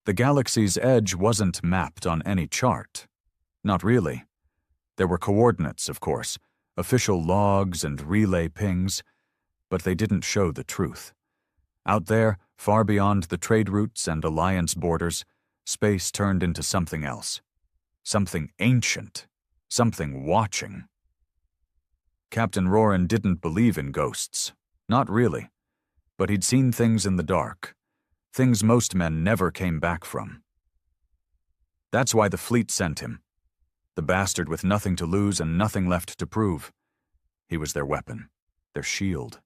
The galaxy's edge wasn't mapped on any chart. Not really. There were coordinates, of course, official logs and relay pings, but they didn't show the truth. Out there, far beyond the trade routes and alliance borders, space turned into something else. Something ancient. Something watching. Captain Roran didn't believe in ghosts. Not really. But he'd seen things in the dark. Things most men never came back from. That's why the fleet sent him. The bastard with nothing to lose and nothing left to prove. He was their weapon, their shield,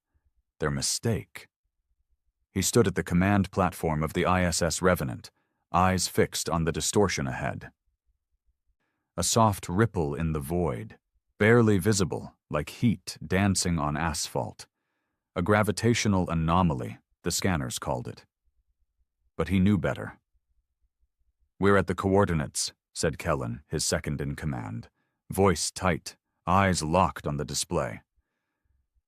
their mistake. He stood at the command platform of the ISS Revenant, eyes fixed on the distortion ahead. A soft ripple in the void, barely visible, like heat dancing on asphalt. A gravitational anomaly, the scanners called it. But he knew better. "We're at the coordinates," said Kellen, his second in command, voice tight, eyes locked on the display.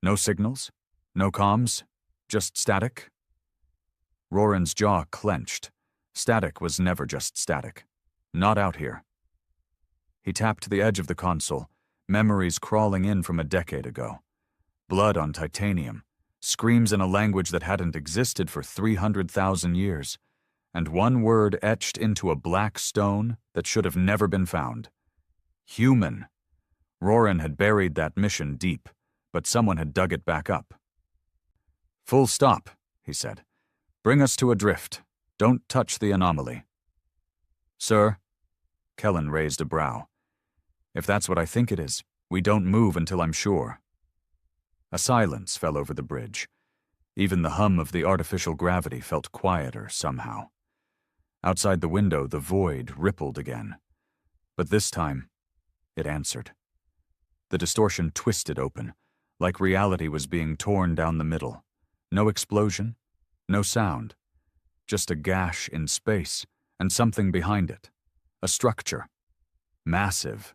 "No signals? No comms? Just static?" Roran's jaw clenched. Static was never just static. Not out here. He tapped the edge of the console, memories crawling in from a decade ago. Blood on titanium, screams in a language that hadn't existed for 300,000 years, and one word etched into a black stone that should have never been found. Human. Roran had buried that mission deep, but someone had dug it back up. "Full stop," he said. "Bring us to a drift. Don't touch the anomaly." "Sir?" Kellen raised a brow. "If that's what I think it is, we don't move until I'm sure." A silence fell over the bridge. Even the hum of the artificial gravity felt quieter somehow. Outside the window, the void rippled again. But this time, it answered. The distortion twisted open, like reality was being torn down the middle. No explosion, no sound. Just a gash in space, and something behind it. A structure. Massive.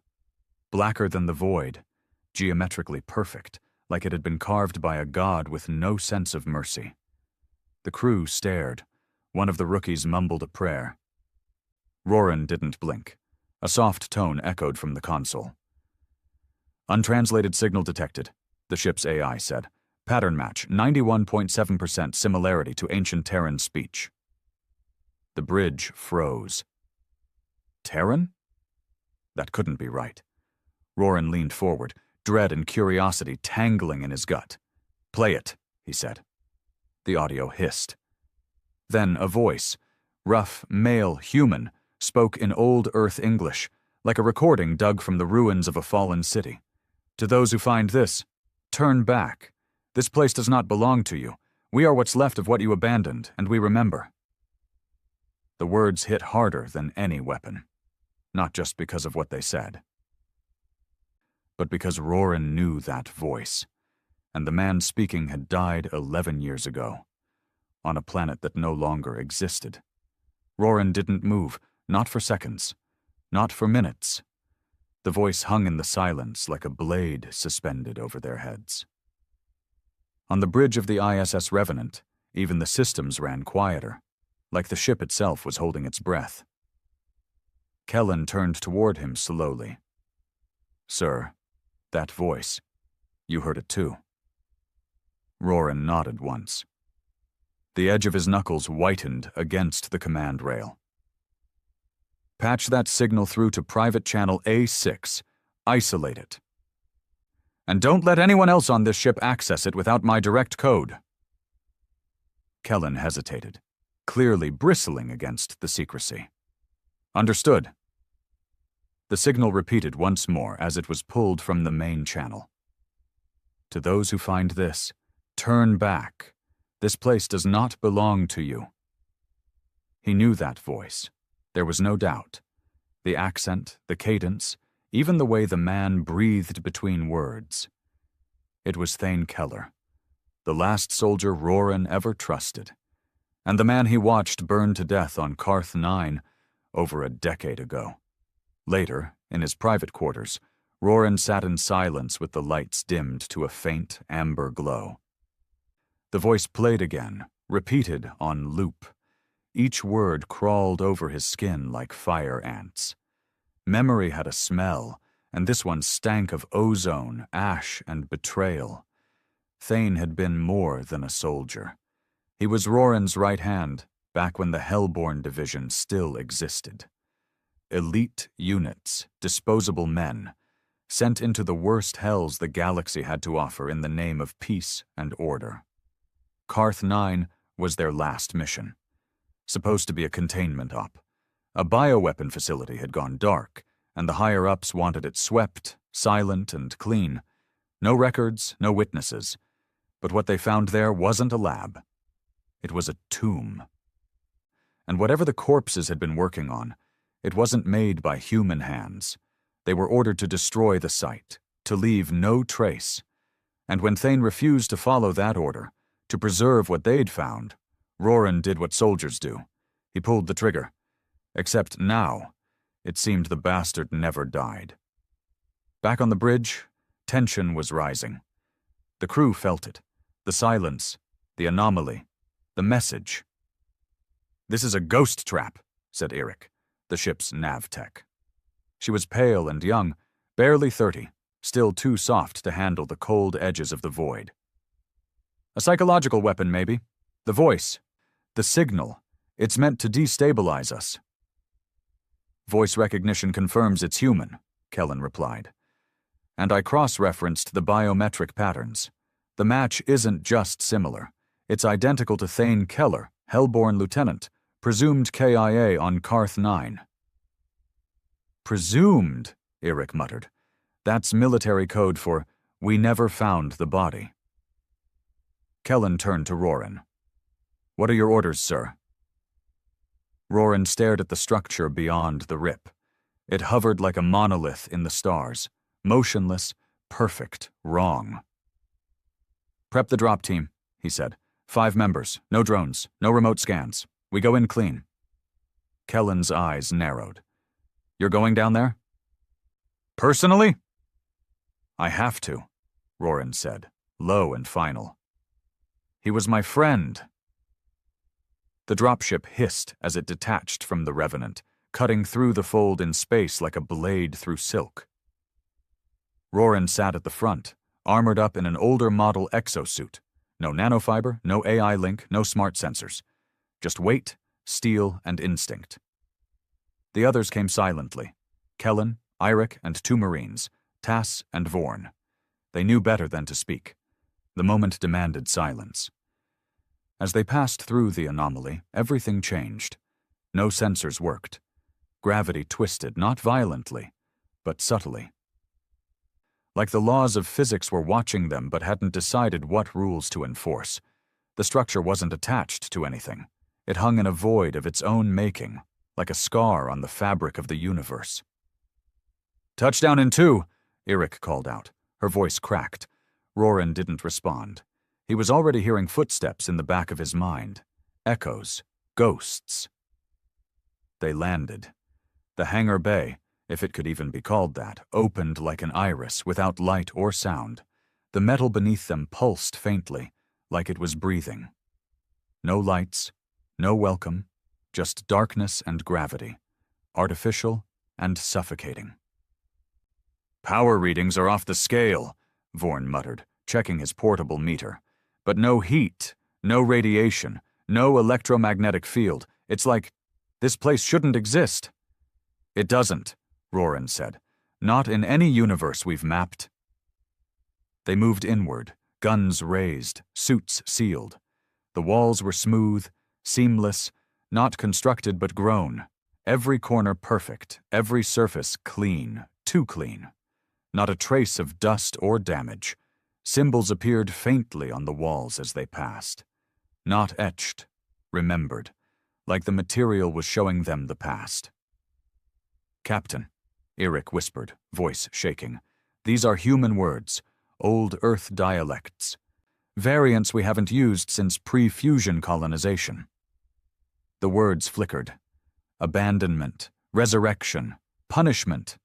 Blacker than the void. Geometrically perfect, like it had been carved by a god with no sense of mercy. The crew stared. One of the rookies mumbled a prayer. Roran didn't blink. A soft tone echoed from the console. "Untranslated signal detected," the ship's AI said. "Pattern match, 91.7% similarity to ancient Terran speech." The bridge froze. Terran? That couldn't be right. Roran leaned forward, dread and curiosity tangling in his gut. "Play it," he said. The audio hissed. Then a voice, rough, male, human, spoke in old Earth English, like a recording dug from the ruins of a fallen city. "To those who find this, turn back. This place does not belong to you. We are what's left of what you abandoned, and we remember." The words hit harder than any weapon, not just because of what they said, but because Roran knew that voice, and the man speaking had died 11 years ago, on a planet that no longer existed. Roran didn't move, not for seconds, not for minutes. The voice hung in the silence like a blade suspended over their heads. On the bridge of the ISS Revenant, even the systems ran quieter, like the ship itself was holding its breath. Kellen turned toward him slowly. "Sir, that voice, you heard it too." Roran nodded once. The edge of his knuckles whitened against the command rail. "Patch that signal through to private channel A6. Isolate it. And don't let anyone else on this ship access it without my direct code." Kellen hesitated, clearly bristling against the secrecy. "Understood." The signal repeated once more as it was pulled from the main channel. "To those who find this, turn back. This place does not belong to you." He knew that voice. There was no doubt. The accent, the cadence, even the way the man breathed between words. It was Thane Keller, the last soldier Roran ever trusted, and the man he watched burn to death on Karth 9 over a decade ago. Later, in his private quarters, Roran sat in silence with the lights dimmed to a faint amber glow. The voice played again, repeated on loop. Each word crawled over his skin like fire ants. Memory had a smell, and this one stank of ozone, ash, and betrayal. Thane had been more than a soldier. He was Roran's right hand, back when the Hellborn Division still existed. Elite units, disposable men, sent into the worst hells the galaxy had to offer in the name of peace and order. Carth 9 was their last mission. Supposed to be a containment op. A bioweapon facility had gone dark, and the higher-ups wanted it swept, silent, and clean. No records, no witnesses. But what they found there wasn't a lab. It was a tomb. And whatever the corpses had been working on, it wasn't made by human hands. They were ordered to destroy the site, to leave no trace. And when Thane refused to follow that order, to preserve what they'd found, Roran did what soldiers do. He pulled the trigger. Except now, it seemed the bastard never died. Back on the bridge, tension was rising. The crew felt it. The silence, the anomaly, the message. "This is a ghost trap," said Eric, the ship's nav tech. She was pale and young, barely 30, still too soft to handle the cold edges of the void. "A psychological weapon, maybe. The voice. The signal. It's meant to destabilize us." "Voice recognition confirms it's human," Kellen replied. "And I cross-referenced the biometric patterns. The match isn't just similar. It's identical to Thane Keller, Hellborn Lieutenant, presumed KIA on Carth 9. "Presumed," Eric muttered. "That's military code for, we never found the body." Kellen turned to Roran. "What are your orders, sir?" Roran stared at the structure beyond the rip. It hovered like a monolith in the stars, motionless, perfect, wrong. "Prep the drop team," he said. 5 members, no drones, no remote scans. We go in clean. Kellen's eyes narrowed. "You're going down there?" "Personally?" "I have to," Roran said, low and final. "He was my friend." The dropship hissed as it detached from the Revenant, cutting through the fold in space like a blade through silk. Roran sat at the front, armored up in an older model exosuit. No nanofiber, no AI link, no smart sensors. Just weight, steel, and instinct. The others came silently. Kellen, Eirik, and 2 Marines, Tass and Vorn. They knew better than to speak. The moment demanded silence. As they passed through the anomaly, everything changed. No sensors worked. Gravity twisted, not violently, but subtly. Like the laws of physics were watching them but hadn't decided what rules to enforce. The structure wasn't attached to anything. It hung in a void of its own making, like a scar on the fabric of the universe. "Touchdown in 2, Eric called out. Her voice cracked. Roran didn't respond. He was already hearing footsteps in the back of his mind. Echoes. Ghosts. They landed. The hangar bay, if it could even be called that, opened like an iris without light or sound. The metal beneath them pulsed faintly, like it was breathing. No lights, no welcome, just darkness and gravity, artificial and suffocating. "Power readings are off the scale," Vorn muttered, checking his portable meter. "But no heat, no radiation, no electromagnetic field. It's like, this place shouldn't exist." "It doesn't," Roran said. "Not in any universe we've mapped." They moved inward, guns raised, suits sealed. The walls were smooth, seamless, not constructed but grown. Every corner perfect, every surface clean, too clean. Not a trace of dust or damage. Symbols appeared faintly on the walls as they passed. Not etched, remembered, like the material was showing them the past. "Captain," Eric whispered, voice shaking, "these are human words, old Earth dialects. Variants we haven't used since pre-fusion colonization." The words flickered. Abandonment, resurrection, punishment.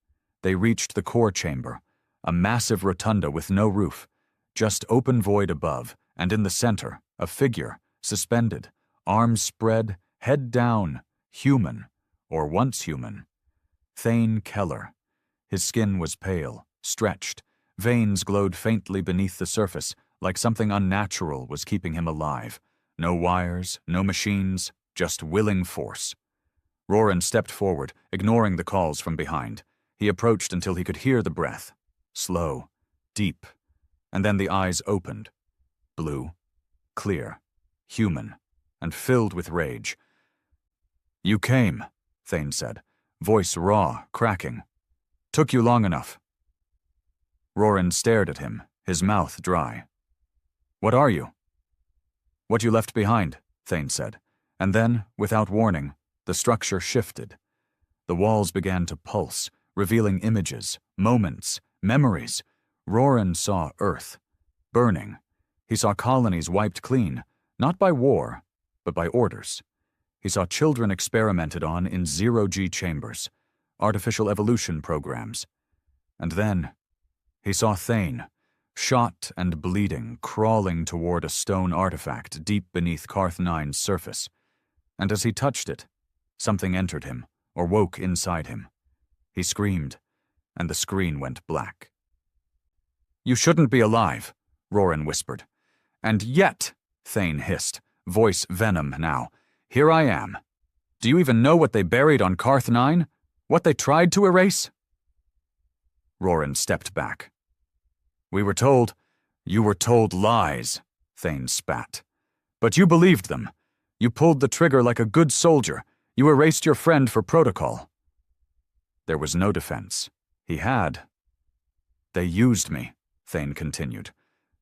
They reached the core chamber, a massive rotunda with no roof, just open void above, and in the center, a figure, suspended, arms spread, head down, human, or once human. Thane Keller. His skin was pale, stretched. Veins glowed faintly beneath the surface, like something unnatural was keeping him alive. No wires, no machines, just willing force. Roran stepped forward, ignoring the calls from behind. He approached until he could hear the breath. Slow, deep, and then the eyes opened. Blue, clear, human, and filled with rage. "You came," Thane said, voice raw, cracking. "Took you long enough." Roran stared at him, his mouth dry. "What are you?" "What you left behind," Thane said, and then, without warning, the structure shifted. The walls began to pulse, revealing images, moments, memories. Roran saw Earth, burning. He saw colonies wiped clean, not by war, but by orders. He saw children experimented on in zero-G chambers, artificial evolution programs. And then he saw Thane, shot and bleeding, crawling toward a stone artifact deep beneath Carth 9's surface. And as he touched it, something entered him, or woke inside him. He screamed, and the screen went black. "You shouldn't be alive," Roran whispered. "And yet," Thane hissed, voice venom now, "here I am. Do you even know what they buried on Carth 9? What they tried to erase?" Roran stepped back. "We were told, you were told lies," Thane spat. "But you believed them. You pulled the trigger like a good soldier. You erased your friend for protocol." There was no defense. He had. "They used me," Thane continued.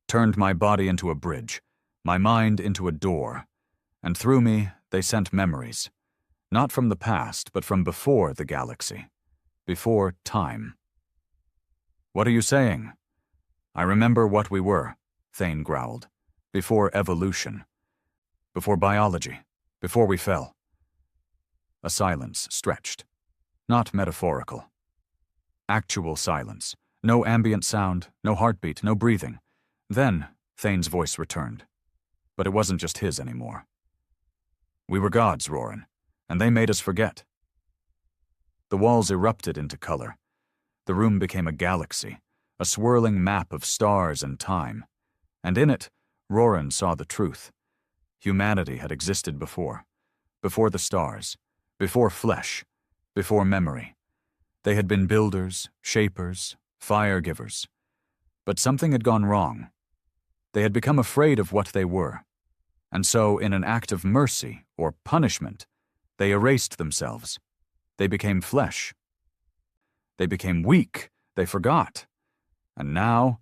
"Turned my body into a bridge, my mind into a door. And through me, they sent memories. Not from the past, but from before the galaxy. Before time." "What are you saying?" "I remember what we were," Thane growled. "Before evolution. Before biology. Before we fell." A silence stretched. Not metaphorical. Actual silence. No ambient sound, no heartbeat, no breathing. Then, Thane's voice returned. But it wasn't just his anymore. "We were gods, Roran, and they made us forget." The walls erupted into color. The room became a galaxy, a swirling map of stars and time. And in it, Roran saw the truth. Humanity had existed before the stars, before flesh, before memory. They had been builders, shapers, fire givers. But something had gone wrong. They had become afraid of what they were. And so, in an act of mercy or punishment, they erased themselves. They became flesh. They became weak. They forgot. And now,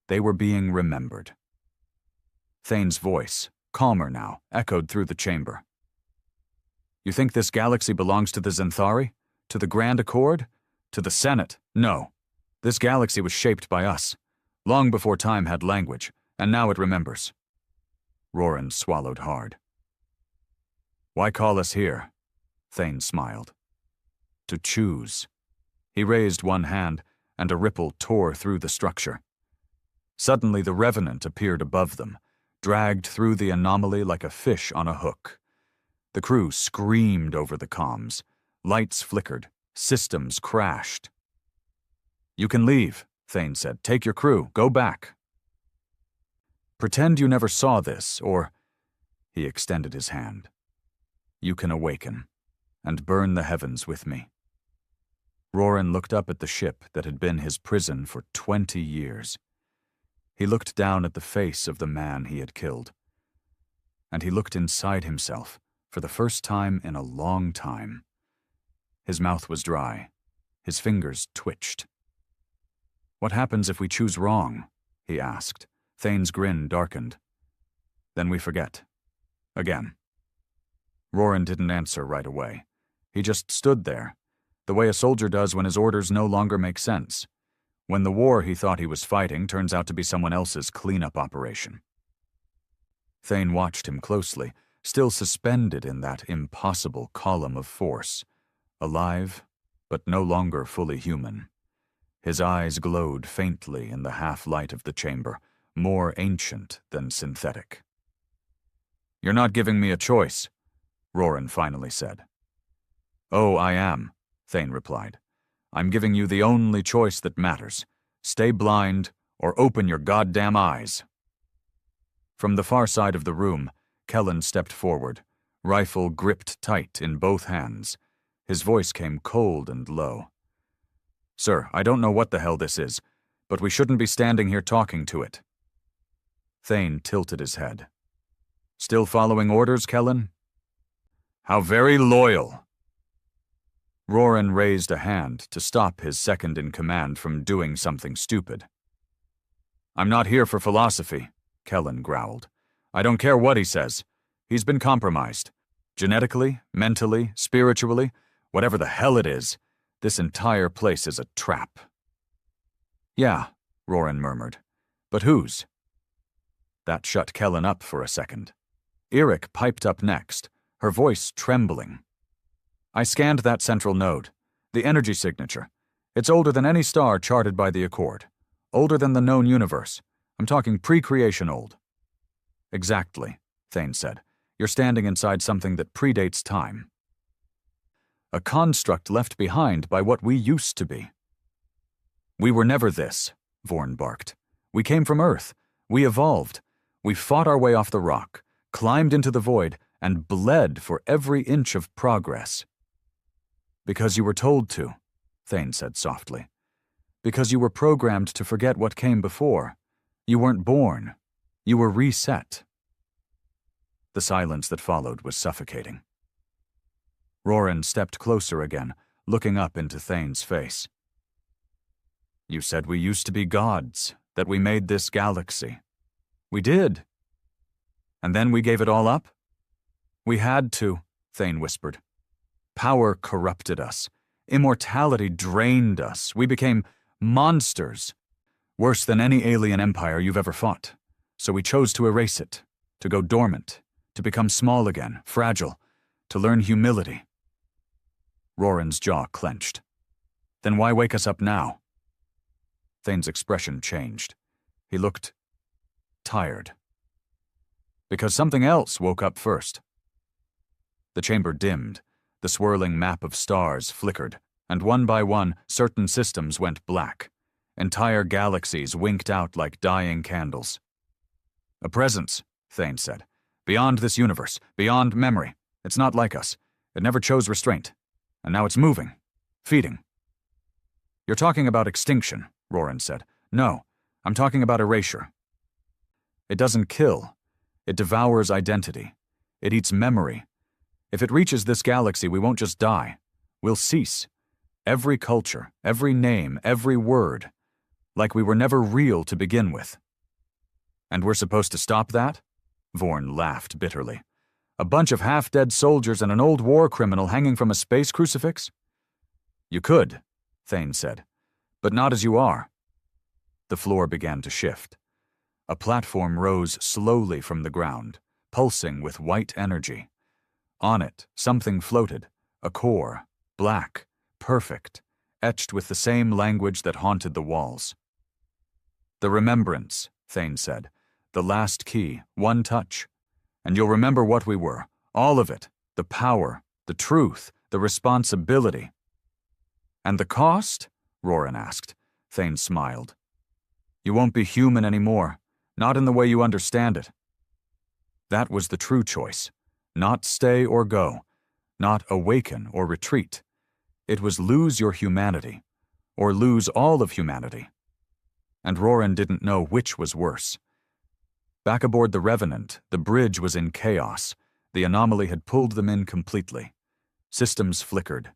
they were being remembered. Thane's voice, calmer now, echoed through the chamber. "You think this galaxy belongs to the Zenthari? To the Grand Accord? To the Senate? No. This galaxy was shaped by us, long before time had language, and now it remembers." Roran swallowed hard. "Why call us here?" Thane smiled. "To choose." He raised one hand, and a ripple tore through the structure. Suddenly the Revenant appeared above them, dragged through the anomaly like a fish on a hook. The crew screamed over the comms. Lights flickered. Systems crashed. "You can leave," Thane said. "Take your crew. Go back. Pretend you never saw this, or—" He extended his hand. "You can awaken, and burn the heavens with me." Roran looked up at the ship that had been his prison for 20 years. He looked down at the face of the man he had killed. And he looked inside himself for the first time in a long time. His mouth was dry. His fingers twitched. "What happens if we choose wrong?" he asked. Thane's grin darkened. "Then we forget. Again." Roran didn't answer right away. He just stood there, the way a soldier does when his orders no longer make sense. When the war he thought he was fighting turns out to be someone else's cleanup operation. Thane watched him closely, still suspended in that impossible column of force, alive, but no longer fully human. His eyes glowed faintly in the half-light of the chamber, more ancient than synthetic. "You're not giving me a choice," Roran finally said. Oh, I am, Thane replied. I'm giving you the only choice that matters. Stay blind or open your goddamn eyes. From the far side of the room, Kellen stepped forward, rifle gripped tight in both hands. His voice came cold and low. Sir, I don't know what the hell this is, but we shouldn't be standing here talking to it. Thane tilted his head. Still following orders, Kellen? How very loyal. Roran raised a hand to stop his second-in-command from doing something stupid. I'm not here for philosophy, Kellen growled. I don't care what he says. He's been compromised. Genetically, mentally, spiritually, whatever the hell it is, this entire place is a trap. Yeah, Roran murmured. But whose? That shut Kellen up for a second. Eric piped up next, her voice trembling. I scanned that central node, the energy signature. It's older than any star charted by the Accord. Older than the known universe. I'm talking pre-creation old. Exactly, Thane said. You're standing inside something that predates time. A construct left behind by what we used to be. We were never this, Vorn barked. We came from Earth. We evolved. We fought our way off the rock, climbed into the void, and bled for every inch of progress. Because you were told to, Thane said softly. Because you were programmed to forget what came before. You weren't born. You were reset. The silence that followed was suffocating. Roran stepped closer again, looking up into Thane's face. You said we used to be gods, that we made this galaxy. We did. And then we gave it all up? We had to, Thane whispered. Power corrupted us. Immortality drained us. We became monsters. Worse than any alien empire you've ever fought. So we chose to erase it, to go dormant, to become small again, fragile, to learn humility. Roran's jaw clenched. Then why wake us up now? Thane's expression changed. He looked tired. Because something else woke up first. The chamber dimmed. The swirling map of stars flickered, and one by one, certain systems went black. Entire galaxies winked out like dying candles. A presence, Thane said. Beyond this universe, beyond memory. It's not like us. It never chose restraint. And now it's moving. Feeding. You're talking about extinction, Roran said. No, I'm talking about erasure. It doesn't kill. It devours identity. It eats memory. If it reaches this galaxy, we won't just die. We'll cease. Every culture, every name, every word. Like we were never real to begin with. And we're supposed to stop that? Vorn laughed bitterly. A bunch of half-dead soldiers and an old war criminal hanging from a space crucifix? You could, Thane said, but not as you are. The floor began to shift. A platform rose slowly from the ground, pulsing with white energy. On it, something floated, a core, black, perfect, etched with the same language that haunted the walls. The remembrance, Thane said. The last key, one touch. And you'll remember what we were, all of it, the power, the truth, the responsibility. And the cost? Roran asked. Thane smiled. You won't be human anymore, not in the way you understand it. That was the true choice. Not stay or go, not awaken or retreat. It was lose your humanity, or lose all of humanity. And Roran didn't know which was worse. Back aboard the Revenant, the bridge was in chaos. The anomaly had pulled them in completely. Systems flickered.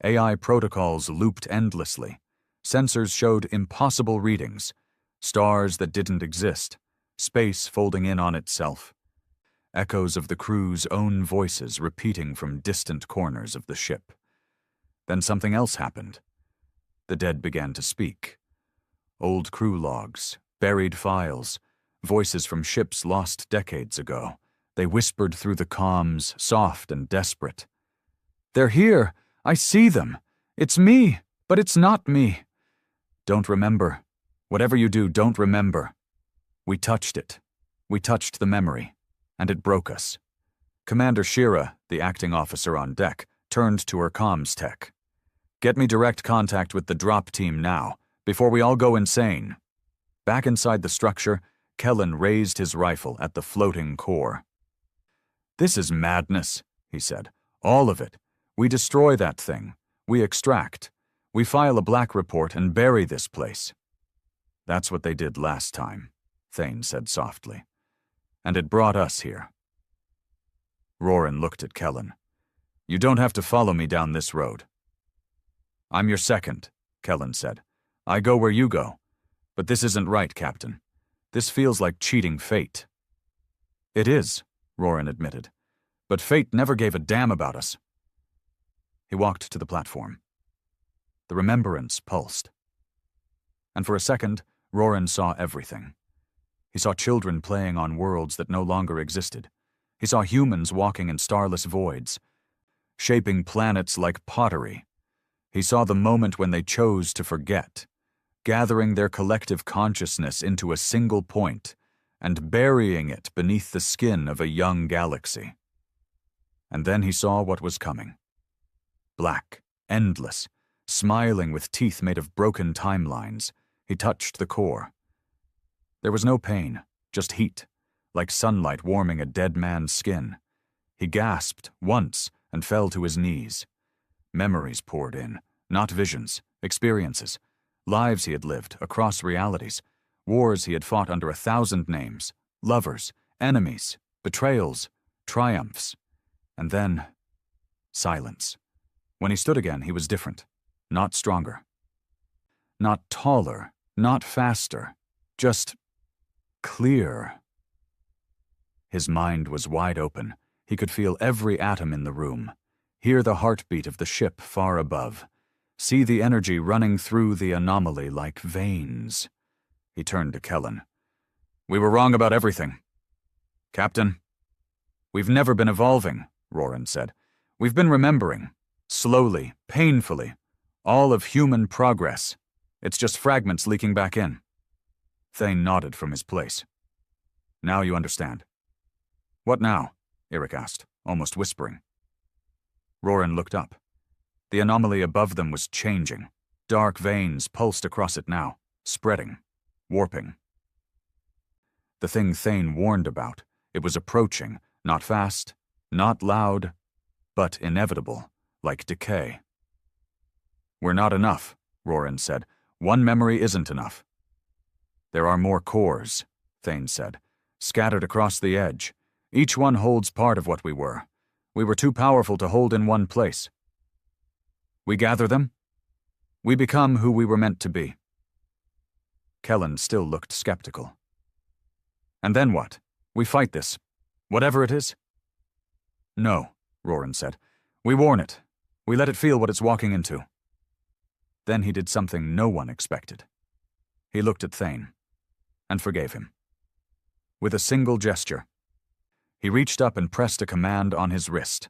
AI protocols looped endlessly. Sensors showed impossible readings. Stars that didn't exist. Space folding in on itself. Echoes of the crew's own voices repeating from distant corners of the ship. Then something else happened. The dead began to speak. Old crew logs, buried files, voices from ships lost decades ago. They whispered through the comms, soft and desperate. They're here. I see them. It's me, but it's not me. Don't remember. Whatever you do, don't remember. We touched it. We touched the memory. And it broke us. Commander Shira, the acting officer on deck, turned to her comms tech. "Get me direct contact with the drop team now, before we all go insane." Back inside the structure, Kellen raised his rifle at the floating core. "This is madness," he said. "All of it. We destroy that thing. We extract. We file a black report and bury this place." "That's what they did last time," Thane said softly. "And it brought us here." Roran looked at Kellen. "You don't have to follow me down this road." "I'm your second," Kellen said. "I go where you go. But this isn't right, Captain. This feels like cheating fate." "It is," Roran admitted. "But fate never gave a damn about us." He walked to the platform. The remembrance pulsed. And for a second, Roran saw everything. He saw children playing on worlds that no longer existed. He saw humans walking in starless voids, shaping planets like pottery. He saw the moment when they chose to forget, gathering their collective consciousness into a single point and burying it beneath the skin of a young galaxy. And then he saw what was coming. Black, endless, smiling with teeth made of broken timelines, he touched the core. There was no pain, just heat, like sunlight warming a dead man's skin. He gasped once and fell to his knees. Memories poured in, not visions, experiences, lives he had lived across realities, wars he had fought under 1,000 names, lovers, enemies, betrayals, triumphs. And then, silence. When he stood again, he was different, not stronger. Not taller, not faster, just clear. His mind was wide open. He could feel every atom in the room, hear the heartbeat of the ship far above, see the energy running through the anomaly like veins. He turned to Kellen. "We were wrong about everything." "Captain." "We've never been evolving," Roran said. "We've been remembering. Slowly, painfully. All of human progress. It's just fragments leaking back in." Thane nodded from his place. "Now you understand." "What now?" Eric asked, almost whispering. Roran looked up. The anomaly above them was changing. Dark veins pulsed across it now, spreading, warping. The thing Thane warned about, it was approaching, not fast, not loud, but inevitable, like decay. "We're not enough," Roran said. "One memory isn't enough." "There are more cores," Thane said, "scattered across the edge. Each one holds part of what we were. We were too powerful to hold in one place. We gather them. We become who we were meant to be." Kellen still looked skeptical. "And then what? We fight this, whatever it is?" "No," Roran said. "We warn it. We let it feel what it's walking into." Then he did something no one expected. He looked at Thane and forgave him. With a single gesture, he reached up and pressed a command on his wrist.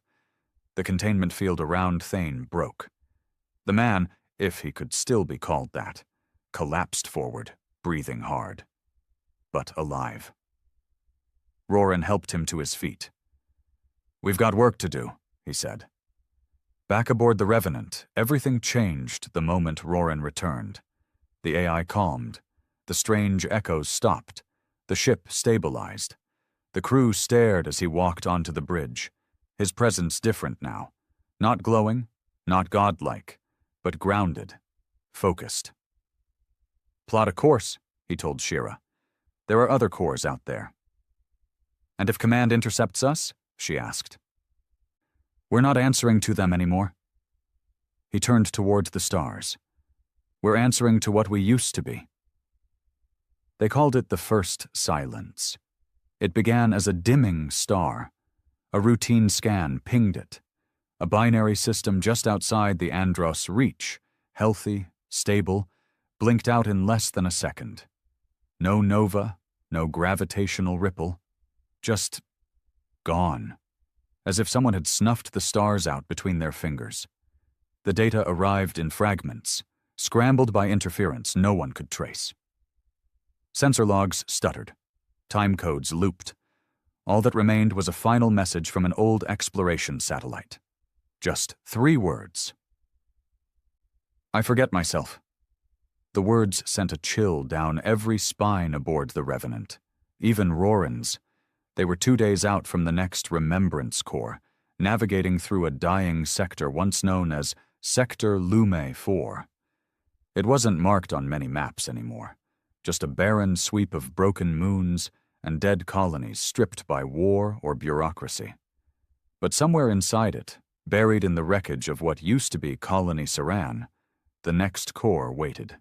The containment field around Thane broke. The man, if he could still be called that, collapsed forward, breathing hard, but alive. Roran helped him to his feet. "We've got work to do," he said. Back aboard the Revenant, everything changed the moment Roran returned. The AI calmed. The strange echoes stopped. The ship stabilized. The crew stared as he walked onto the bridge. His presence different now. Not glowing, not godlike, but grounded, focused. "Plot a course," he told Shira. "There are other cores out there." "And if Command intercepts us?" she asked. "We're not answering to them anymore." He turned toward the stars. "We're answering to what we used to be." They called it the first silence. It began as a dimming star. A routine scan pinged it. A binary system just outside the Andros reach, healthy, stable, blinked out in less than a second. No nova, no gravitational ripple, just gone, as if someone had snuffed the stars out between their fingers. The data arrived in fragments, scrambled by interference no one could trace. Sensor logs stuttered. Time codes looped. All that remained was a final message from an old exploration satellite. Just 3 words. I forget myself. The words sent a chill down every spine aboard the Revenant, even Roran's. They were 2 days out from the next Remembrance Corps, navigating through a dying sector once known as Sector Lume 4. It wasn't marked on many maps anymore, just a barren sweep of broken moons and dead colonies stripped by war or bureaucracy. But somewhere inside it, buried in the wreckage of what used to be Colony Saran, the next Corps waited.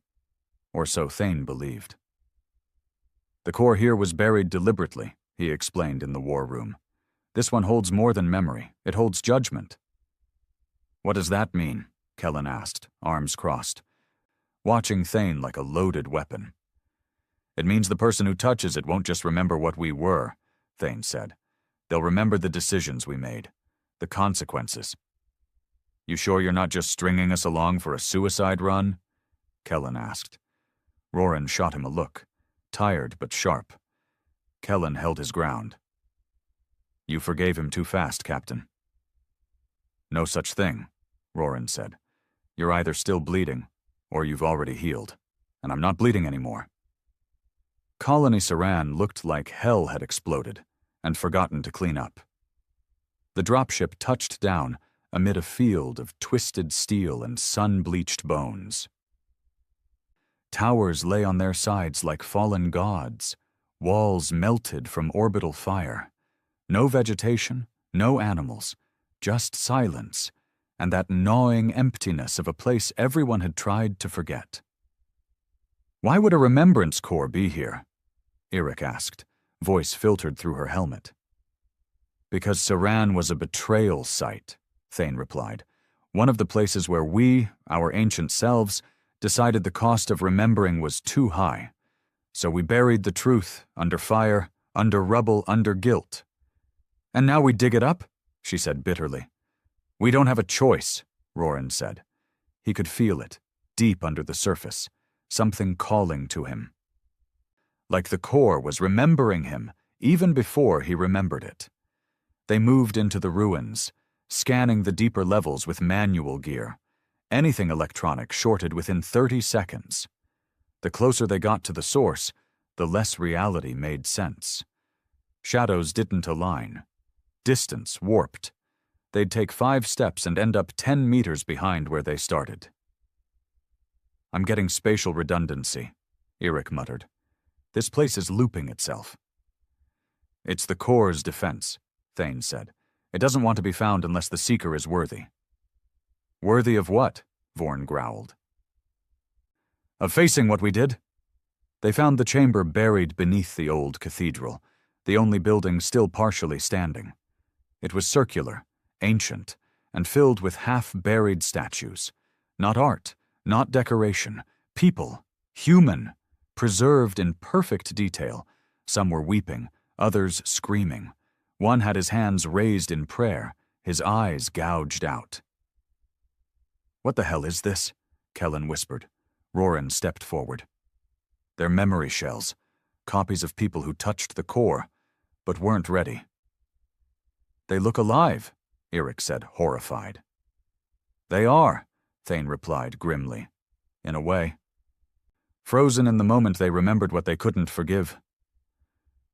Or so Thane believed. The Corps here was buried deliberately, he explained in the war room. This one holds more than memory. It holds judgment. What does that mean? Kellen asked, arms crossed, watching Thane like a loaded weapon. It means the person who touches it won't just remember what we were, Thane said. They'll remember the decisions we made, the consequences. You sure you're not just stringing us along for a suicide run? Kellen asked. Roran shot him a look, tired but sharp. Kellen held his ground. You forgave him too fast, Captain. No such thing, Roran said. You're either still bleeding, or you've already healed, and I'm not bleeding anymore. Colony Saran looked like hell had exploded and forgotten to clean up. The dropship touched down amid a field of twisted steel and sun-bleached bones. Towers lay on their sides like fallen gods, walls melted from orbital fire. No vegetation, no animals, just silence, and that gnawing emptiness of a place everyone had tried to forget. Why would a Remembrance Corps be here? Eric asked, voice filtered through her helmet. Because Saran was a betrayal site, Thane replied. One of the places where we, our ancient selves, decided the cost of remembering was too high. So we buried the truth, under fire, under rubble, under guilt. And now we dig it up? She said bitterly. We don't have a choice, Roran said. He could feel it, deep under the surface, something calling to him. Like the Corps was remembering him, even before he remembered it. They moved into the ruins, scanning the deeper levels with manual gear. Anything electronic shorted within 30 seconds. The closer they got to the source, the less reality made sense. Shadows didn't align. Distance warped. They'd take 5 steps and end up 10 meters behind where they started. I'm getting spatial redundancy, Eric muttered. This place is looping itself. It's the Corps' defense, Thane said. It doesn't want to be found unless the Seeker is worthy. Worthy of what? Vorn growled. Of facing what we did. They found the chamber buried beneath the old cathedral, the only building still partially standing. It was circular, ancient, and filled with half-buried statues. Not art, not decoration, people, human, preserved in perfect detail. Some were weeping, others screaming. One had his hands raised in prayer, his eyes gouged out. What the hell is this? Kellen whispered. Roran stepped forward. They're memory shells, copies of people who touched the Corps, but weren't ready. They look alive, Eric said, horrified. They are, Thane replied grimly. In a way. Frozen in the moment they remembered what they couldn't forgive.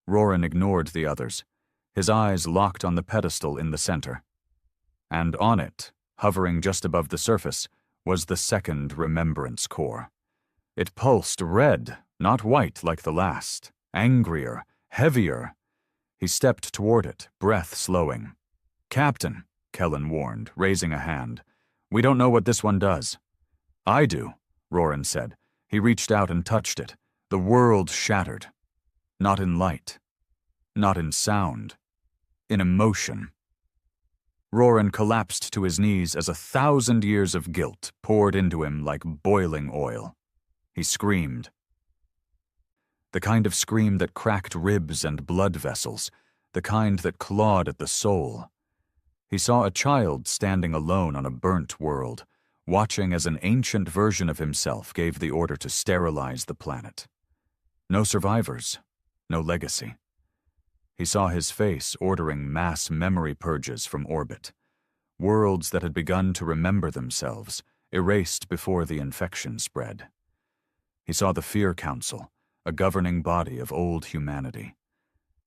Roran ignored the others, his eyes locked on the pedestal in the center. And on it, hovering just above the surface, was the second Remembrance Corps. It pulsed red, not white like the last, angrier, heavier. He stepped toward it, breath slowing. Captain, Kellen warned, raising a hand. We don't know what this one does. I do, Roran said. He reached out and touched it. The world shattered. Not in light. Not in sound. In emotion. Roran collapsed to his knees as 1,000 years of guilt poured into him like boiling oil. He screamed. The kind of scream that cracked ribs and blood vessels, the kind that clawed at the soul. He saw a child standing alone on a burnt world, watching as an ancient version of himself gave the order to sterilize the planet. No survivors, no legacy. He saw his face ordering mass memory purges from orbit. Worlds that had begun to remember themselves, erased before the infection spread. He saw the Fear Council, a governing body of old humanity,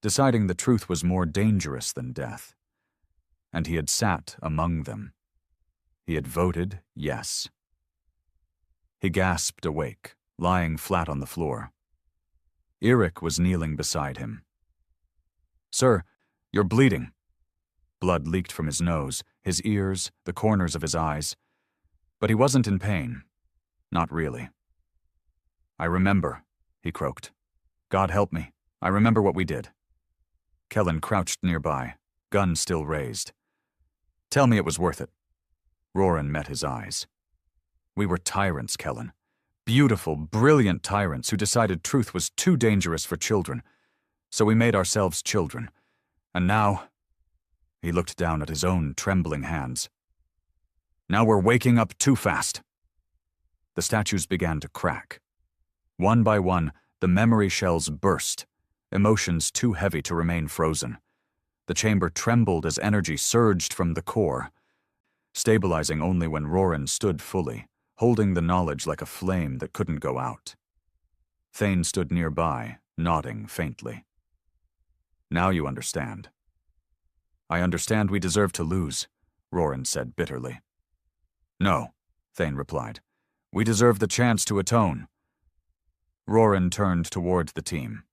deciding the truth was more dangerous than death. And he had sat among them. He had voted yes. He gasped awake, lying flat on the floor. Eric was kneeling beside him. "Sir, you're bleeding." Blood leaked from his nose, his ears, the corners of his eyes. But he wasn't in pain. Not really. "I remember," he croaked. "God help me. I remember what we did." Kellen crouched nearby, gun still raised. "Tell me it was worth it." Roran met his eyes. "We were tyrants, Kellen. Beautiful, brilliant tyrants who decided truth was too dangerous for children. So we made ourselves children. And now..." He looked down at his own trembling hands. "Now we're waking up too fast." The statues began to crack. One by one, the memory shells burst, emotions too heavy to remain frozen. The chamber trembled as energy surged from the core, stabilizing only when Roran stood fully, holding the knowledge like a flame that couldn't go out. Thane stood nearby, nodding faintly. "Now you understand." "I understand we deserve to lose," Roran said bitterly. "No," Thane replied. "We deserve the chance to atone." Roran turned toward the team.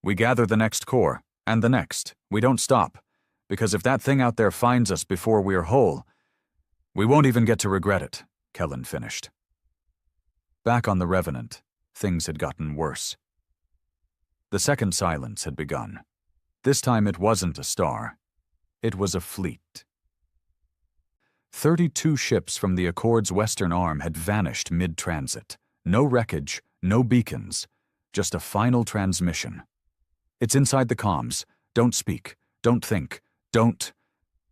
"We gather the next core, and the next. We don't stop, because if that thing out there finds us before we're whole, we won't even get to regret it," Kellen finished. Back on the Revenant, things had gotten worse. The second silence had begun. This time it wasn't a star. It was a fleet. 32 ships from the Accord's western arm had vanished mid-transit. No wreckage, no beacons, just a final transmission. "It's inside the comms. Don't speak. Don't think. Don't..."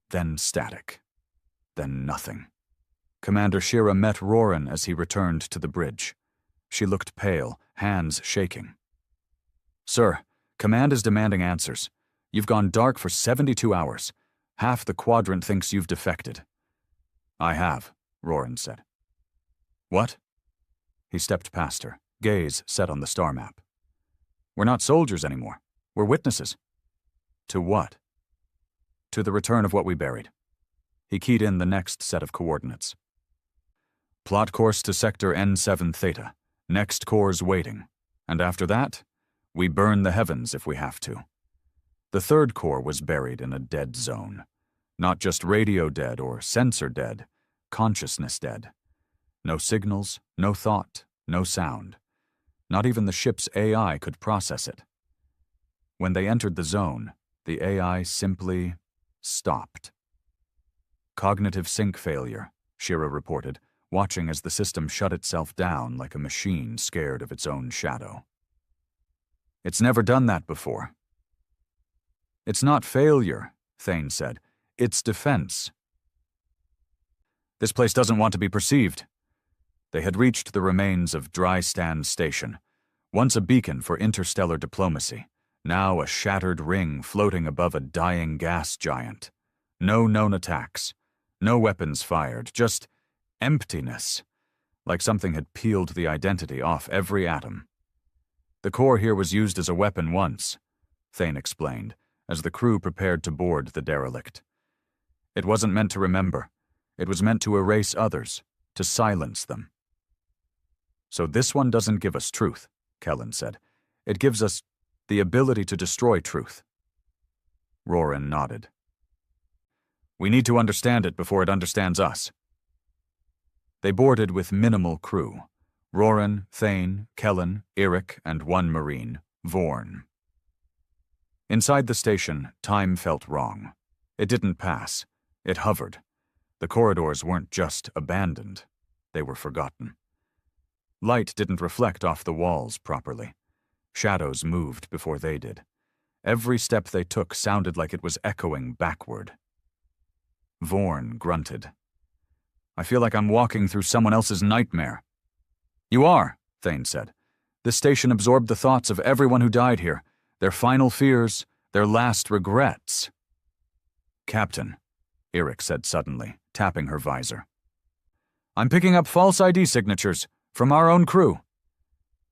Then static. Then nothing. Commander Shira met Roran as he returned to the bridge. She looked pale, hands shaking. "Sir, Command is demanding answers. You've gone dark for 72 hours. Half the quadrant thinks you've defected." "I have," Roran said. "What?" He stepped past her, gaze set on the star map. "We're not soldiers anymore. We're witnesses." "To what?" "To the return of what we buried." He keyed in the next set of coordinates. "Plot course to sector N7 Theta. Next core's waiting. And after that, we burn the heavens if we have to." The third core was buried in a dead zone. Not just radio dead or sensor dead, consciousness dead. No signals, no thought, no sound. Not even the ship's AI could process it. When they entered the zone, the AI simply stopped. "Cognitive sync failure," Shira reported, watching as the system shut itself down like a machine scared of its own shadow. "It's never done that before." "It's not failure," Thane said. "It's defense." "This place doesn't want to be perceived." They had reached the remains of Dry Stand Station, once a beacon for interstellar diplomacy, now a shattered ring floating above a dying gas giant. No known attacks, no weapons fired, just emptiness, like something had peeled the identity off every atom. "The core here was used as a weapon once," Thane explained, as the crew prepared to board the derelict. "It wasn't meant to remember. It was meant to erase others, to silence them." "So this one doesn't give us truth," Kellen said. "It gives us the ability to destroy truth." Roran nodded. "We need to understand it before it understands us." They boarded with minimal crew. Roran, Thane, Kellen, Eric, and one Marine, Vorn. Inside the station, time felt wrong. It didn't pass. It hovered. The corridors weren't just abandoned. They were forgotten. Light didn't reflect off the walls properly. Shadows moved before they did. Every step they took sounded like it was echoing backward. Vorn grunted. "I feel like I'm walking through someone else's nightmare." "You are," Thane said. "This station absorbed the thoughts of everyone who died here, their final fears, Their last regrets. Captain, Eric said suddenly, tapping her visor. I'm picking up false ID signatures from our own crew.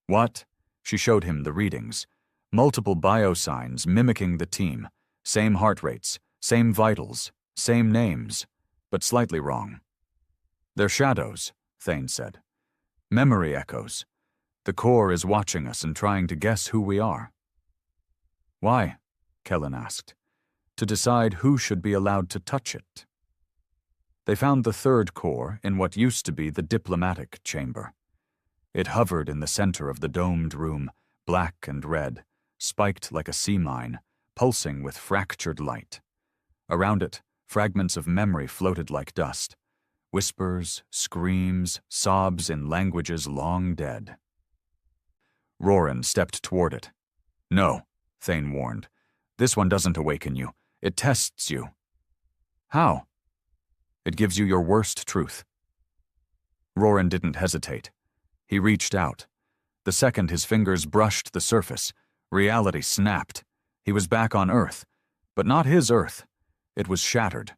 What? She showed him the readings. Multiple biosigns mimicking the team. Same heart rates, same vitals, same names, but slightly wrong. They're shadows, Thane said. Memory echoes. The core is watching us and trying to guess who we are. Why? Kellen asked. To decide who should be allowed to touch it. They found the third core in what used to be the diplomatic chamber. It hovered in the center of the domed room, black and red, spiked like a sea mine, pulsing with fractured light. Around it, fragments of memory floated like dust. Whispers, screams, sobs in languages long dead. Roran stepped toward it. No, Thane warned. This one doesn't awaken you. It tests you. How? It gives you your worst truth. Roran didn't hesitate. He reached out. The second his fingers brushed the surface, reality snapped. He was back on Earth, but not his Earth. It was shattered.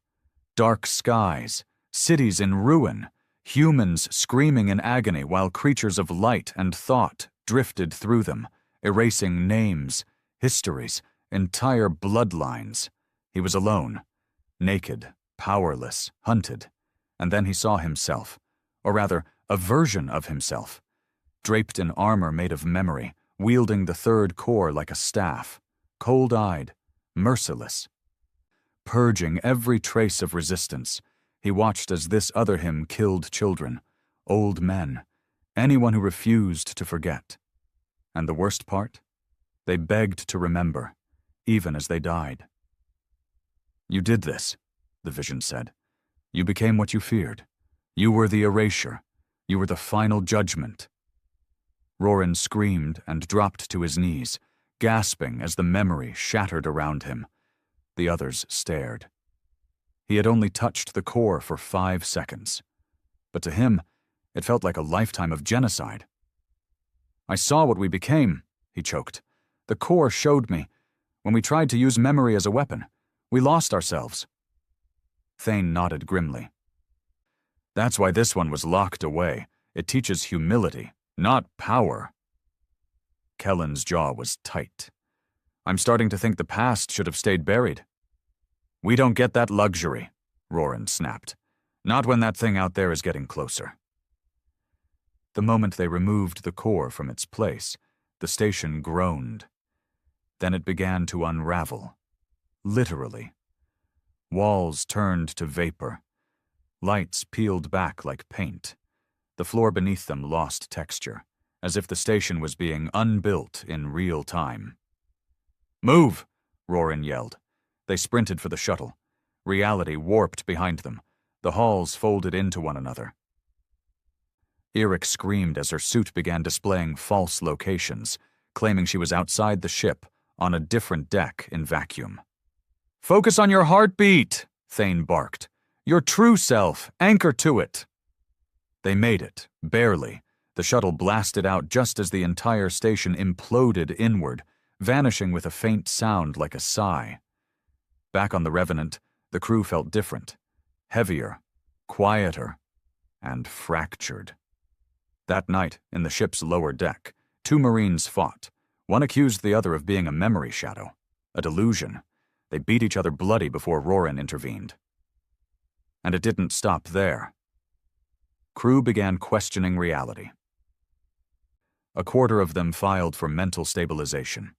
Dark skies, cities in ruin, humans screaming in agony while creatures of light and thought drifted through them, erasing names, histories, entire bloodlines. He was alone, naked, powerless, hunted, and then he saw himself, or rather, a version of himself, draped in armor made of memory, wielding the third core like a staff, cold-eyed, merciless. Purging every trace of resistance, he watched as this other him killed children, old men, anyone who refused to forget. And the worst part? They begged to remember, even as they died. You did this, the vision said. You became what you feared. You were the erasure. You were the final judgment. Roran screamed and dropped to his knees, gasping as the memory shattered around him. The others stared. He had only touched the core for 5 seconds. But to him, it felt like a lifetime of genocide. I saw what we became, he choked. The core showed me. When we tried to use memory as a weapon, we lost ourselves. Thane nodded grimly. That's why this one was locked away. It teaches humility, not power. Kellen's jaw was tight. I'm starting to think the past should have stayed buried. We don't get that luxury, Roran snapped. Not when that thing out there is getting closer. The moment they removed the core from its place, the station groaned. Then it began to unravel. Literally. Walls turned to vapor. Lights peeled back like paint. The floor beneath them lost texture, as if the station was being unbuilt in real time. Move! Roran yelled. They sprinted for the shuttle. Reality warped behind them. The halls folded into one another. Eric screamed as her suit began displaying false locations, claiming she was outside the ship, on a different deck in vacuum. Focus on your heartbeat, Thane barked. Your true self, anchor to it. They made it, barely. The shuttle blasted out just as the entire station imploded inward, vanishing with a faint sound like a sigh. Back on the Revenant, the crew felt different, heavier, quieter, and fractured. That night, in the ship's lower deck, 2 Marines fought. One accused the other of being a memory shadow, a delusion. They beat each other bloody before Roran intervened. And it didn't stop there. Crew began questioning reality. A quarter of them filed for mental stabilization.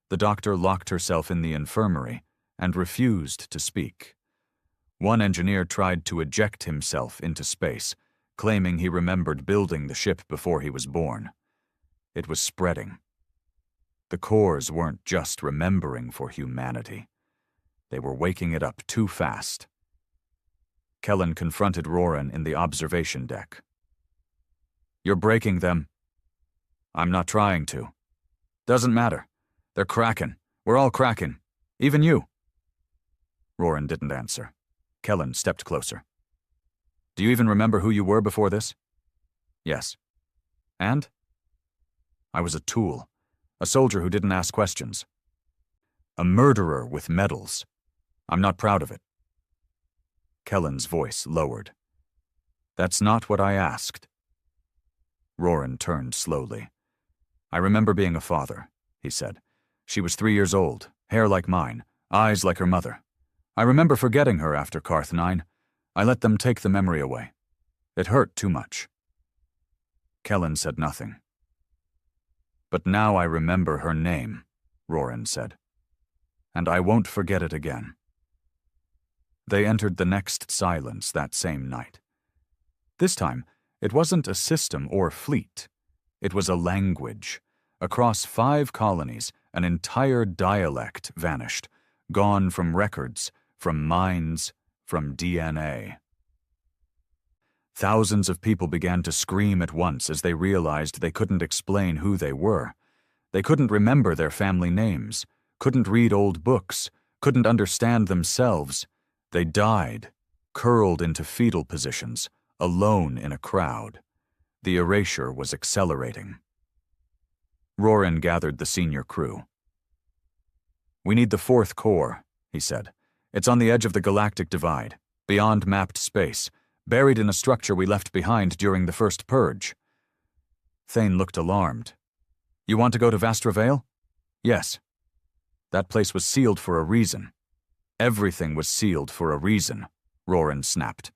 The doctor locked herself in the infirmary and refused to speak. One engineer tried to eject himself into space, claiming he remembered building the ship before he was born. It was spreading. The cores weren't just remembering for humanity. They were waking it up too fast. Kellen confronted Roran in the observation deck. You're breaking them. I'm not trying to. Doesn't matter. They're cracking. We're all cracking. Even you. Roran didn't answer. Kellen stepped closer. Do you even remember who you were before this? Yes. And? I was a tool. A soldier who didn't ask questions. A murderer with medals. I'm not proud of it. Kellen's voice lowered. That's not what I asked. Roran turned slowly. I remember being a father, he said. She was 3 years old, hair like mine, eyes like her mother. I remember forgetting her after Carth 9. I let them take the memory away. It hurt too much. Kellen said nothing. But now I remember her name, Roran said. And I won't forget it again. They entered the next silence that same night. This time, it wasn't a system or fleet. It was a language. Across 5 colonies, an entire dialect vanished, gone from records, from minds, from DNA. Thousands of people began to scream at once as they realized they couldn't explain who they were. They couldn't remember their family names, couldn't read old books, couldn't understand themselves. They died, curled into fetal positions, alone in a crowd. The erasure was accelerating. Roran gathered the senior crew. We need the 4th Core, he said. It's on the edge of the galactic divide, beyond mapped space, buried in a structure we left behind during the first purge. Thane looked alarmed. You want to go to Vastravale? Yes. That place was sealed for a reason. Everything was sealed for a reason, Roran snapped.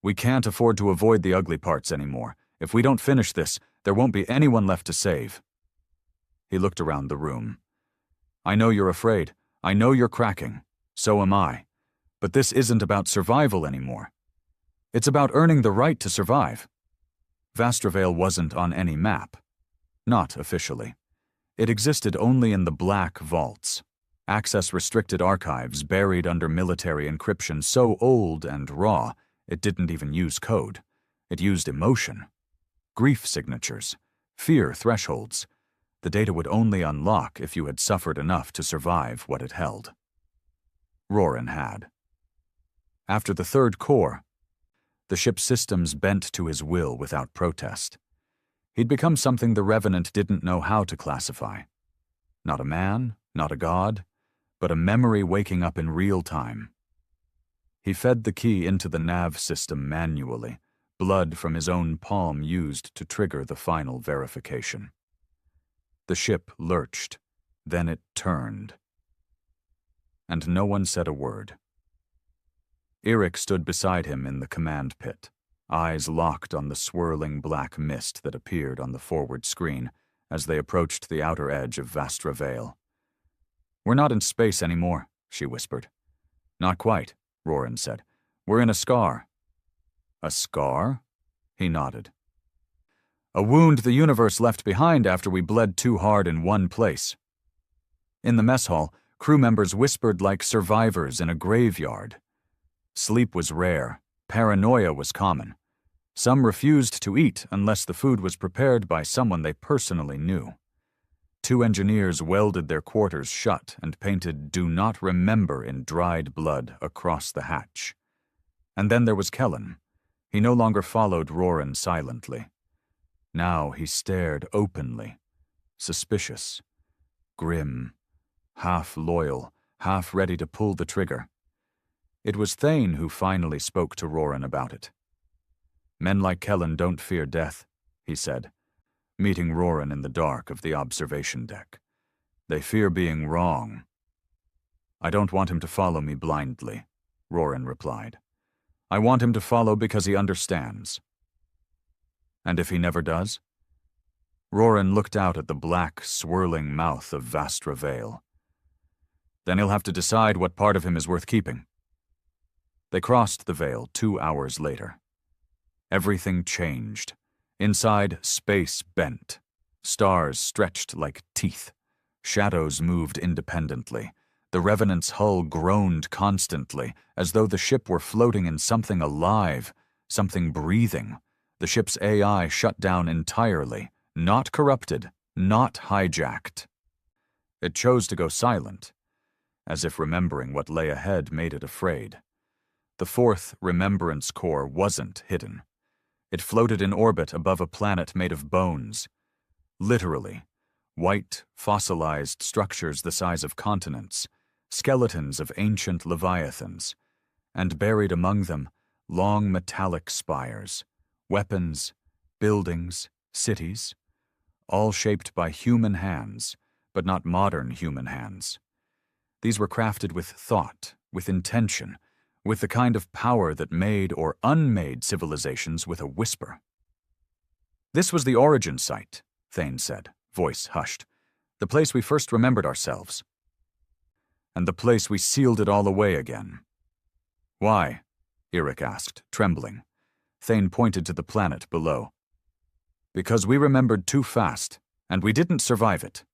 We can't afford to avoid the ugly parts anymore. If we don't finish this, there won't be anyone left to save. He looked around the room. I know you're afraid. I know you're cracking. So am I. But this isn't about survival anymore. It's about earning the right to survive. Vastravale wasn't on any map. Not officially. It existed only in the Black Vaults, access-restricted archives buried under military encryption so old and raw it didn't even use code. It used emotion. Grief signatures. Fear thresholds. The data would only unlock if you had suffered enough to survive what it held. Roran had. After the 3rd Core, the ship's systems bent to his will without protest. He'd become something the Revenant didn't know how to classify. Not a man, not a god, but a memory waking up in real time. He fed the key into the nav system manually, blood from his own palm used to trigger the final verification. The ship lurched, then it turned. And no one said a word. Eric stood beside him in the command pit, eyes locked on the swirling black mist that appeared on the forward screen as they approached the outer edge of Vastravale. We're not in space anymore, she whispered. Not quite, Roran said. We're in a scar. A scar? He nodded. A wound the universe left behind after we bled too hard in one place. In the mess hall, crew members whispered like survivors in a graveyard. Sleep was rare. Paranoia was common. Some refused to eat unless the food was prepared by someone they personally knew. 2 engineers welded their quarters shut and painted "Do Not Remember" in dried blood across the hatch. And then there was Kellen. He no longer followed Roran silently. Now he stared openly, suspicious, grim, half loyal, half ready to pull the trigger. It was Thane who finally spoke to Roran about it. Men like Kellen don't fear death, he said, meeting Roran in the dark of the observation deck. They fear being wrong. I don't want him to follow me blindly, Roran replied. I want him to follow because he understands. And if he never does? Roran looked out at the black, swirling mouth of Vastravale. Then he'll have to decide what part of him is worth keeping. They crossed the veil 2 hours later. Everything changed. Inside, space bent. Stars stretched like teeth. Shadows moved independently. The Revenant's hull groaned constantly, as though the ship were floating in something alive, something breathing. The ship's AI shut down entirely, not corrupted, not hijacked. It chose to go silent, as if remembering what lay ahead made it afraid. The 4th Remembrance Core wasn't hidden. It floated in orbit above a planet made of bones. Literally, white, fossilized structures the size of continents, skeletons of ancient leviathans, and buried among them, long metallic spires, weapons, buildings, cities, all shaped by human hands, but not modern human hands. These were crafted with thought, with intention, with the kind of power that made or unmade civilizations with a whisper. This was the origin site, Thane said, voice hushed. The place we first remembered ourselves. And the place we sealed it all away again. Why? Eric asked, trembling. Thane pointed to the planet below. Because we remembered too fast, and we didn't survive it.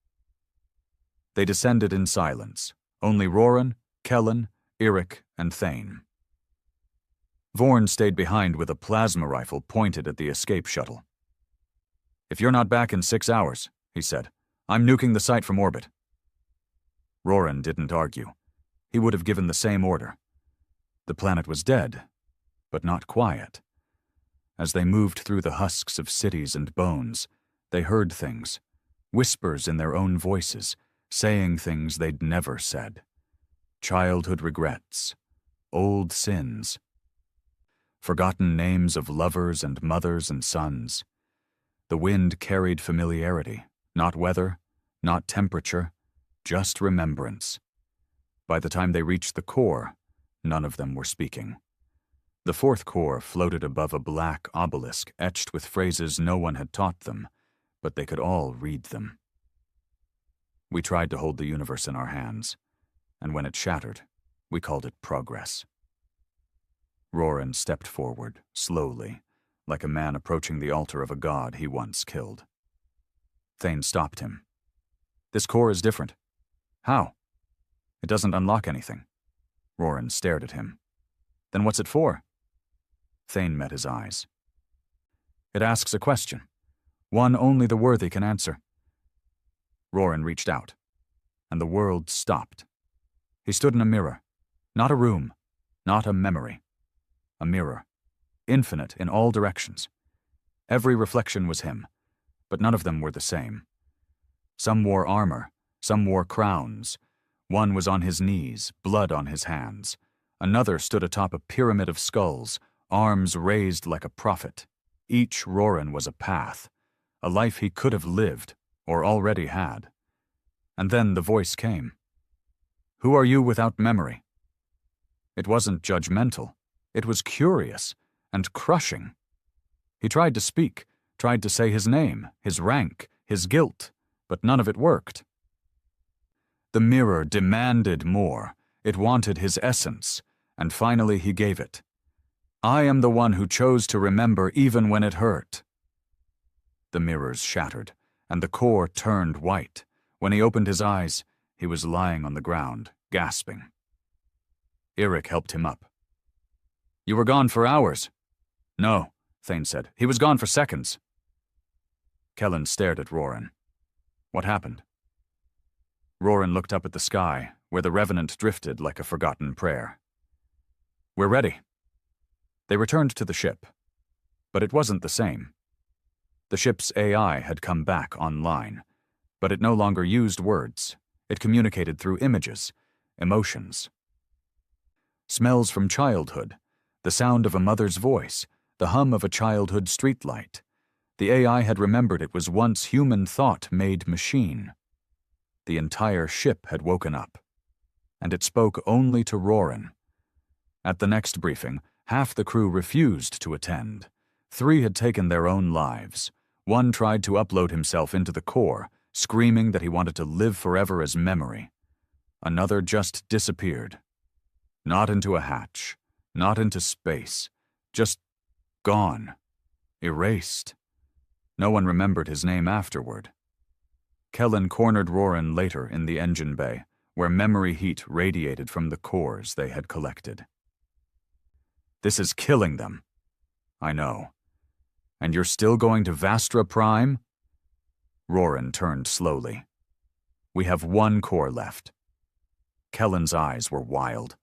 They descended in silence, only Roran, Kellen, Eric, and Thane. Vorn stayed behind with a plasma rifle pointed at the escape shuttle. If you're not back in 6 hours, he said, I'm nuking the site from orbit. Roran didn't argue. He would have given the same order. The planet was dead, but not quiet. As they moved through the husks of cities and bones, they heard things, whispers in their own voices, saying things they'd never said. Childhood regrets, old sins, forgotten names of lovers and mothers and sons. The wind carried familiarity, not weather, not temperature, just remembrance. By the time they reached the core, none of them were speaking. The fourth core floated above a black obelisk etched with phrases no one had taught them, but they could all read them. We tried to hold the universe in our hands, and when it shattered, we called it progress. Roran stepped forward, slowly, like a man approaching the altar of a god he once killed. Thane stopped him. This core is different. How? It doesn't unlock anything. Roran stared at him. Then what's it for? Thane met his eyes. It asks a question, one only the worthy can answer. Roran reached out, and the world stopped. He stood in a mirror, not a room, not a memory. A mirror, infinite in all directions. Every reflection was him, but none of them were the same. Some wore armor, some wore crowns. One was on his knees, blood on his hands. Another stood atop a pyramid of skulls, arms raised like a prophet. Each Roran was a path, a life he could have lived, or already had. And then the voice came. Who are you without memory? It wasn't judgmental. It was curious and crushing. He tried to speak, tried to say his name, his rank, his guilt, but none of it worked. The mirror demanded more. It wanted his essence, and finally he gave it. I am the one who chose to remember even when it hurt. The mirrors shattered, and the core turned white. When he opened his eyes, he was lying on the ground, gasping. Eric helped him up. You were gone for hours. No, Thane said. He was gone for seconds. Kellen stared at Roran. What happened? Roran looked up at the sky, where the Revenant drifted like a forgotten prayer. We're ready. They returned to the ship, but it wasn't the same. The ship's AI had come back online, but it no longer used words. It communicated through images, emotions. Smells from childhood, the sound of a mother's voice, the hum of a childhood streetlight. The AI had remembered it was once human thought made machine. The entire ship had woken up, and it spoke only to Roran. At the next briefing, half the crew refused to attend. 3 had taken their own lives. 1 tried to upload himself into the core, screaming that he wanted to live forever as memory. Another just disappeared. Not into a hatch, not into space, just gone, erased. No one remembered his name afterward. Kellen cornered Roran later in the engine bay, where memory heat radiated from the cores they had collected. This is killing them. I know. And you're still going to Vastra Prime? Roran turned slowly. We have 1 core left. Kellen's eyes were wild.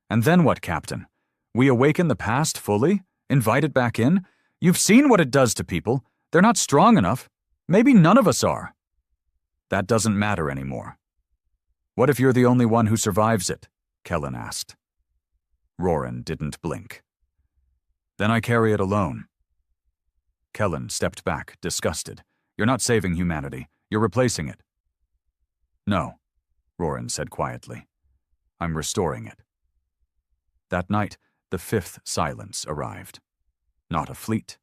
And then what, Captain? We awaken the past fully? Invite it back in? You've seen what it does to people. They're not strong enough. Maybe none of us are. That doesn't matter anymore. What if you're the only one who survives it? Kellen asked. Roran didn't blink. Then I carry it alone. Kellen stepped back, disgusted. You're not saving humanity. You're replacing it. No, Roran said quietly. I'm restoring it. That night, the fifth silence arrived. Not a fleet.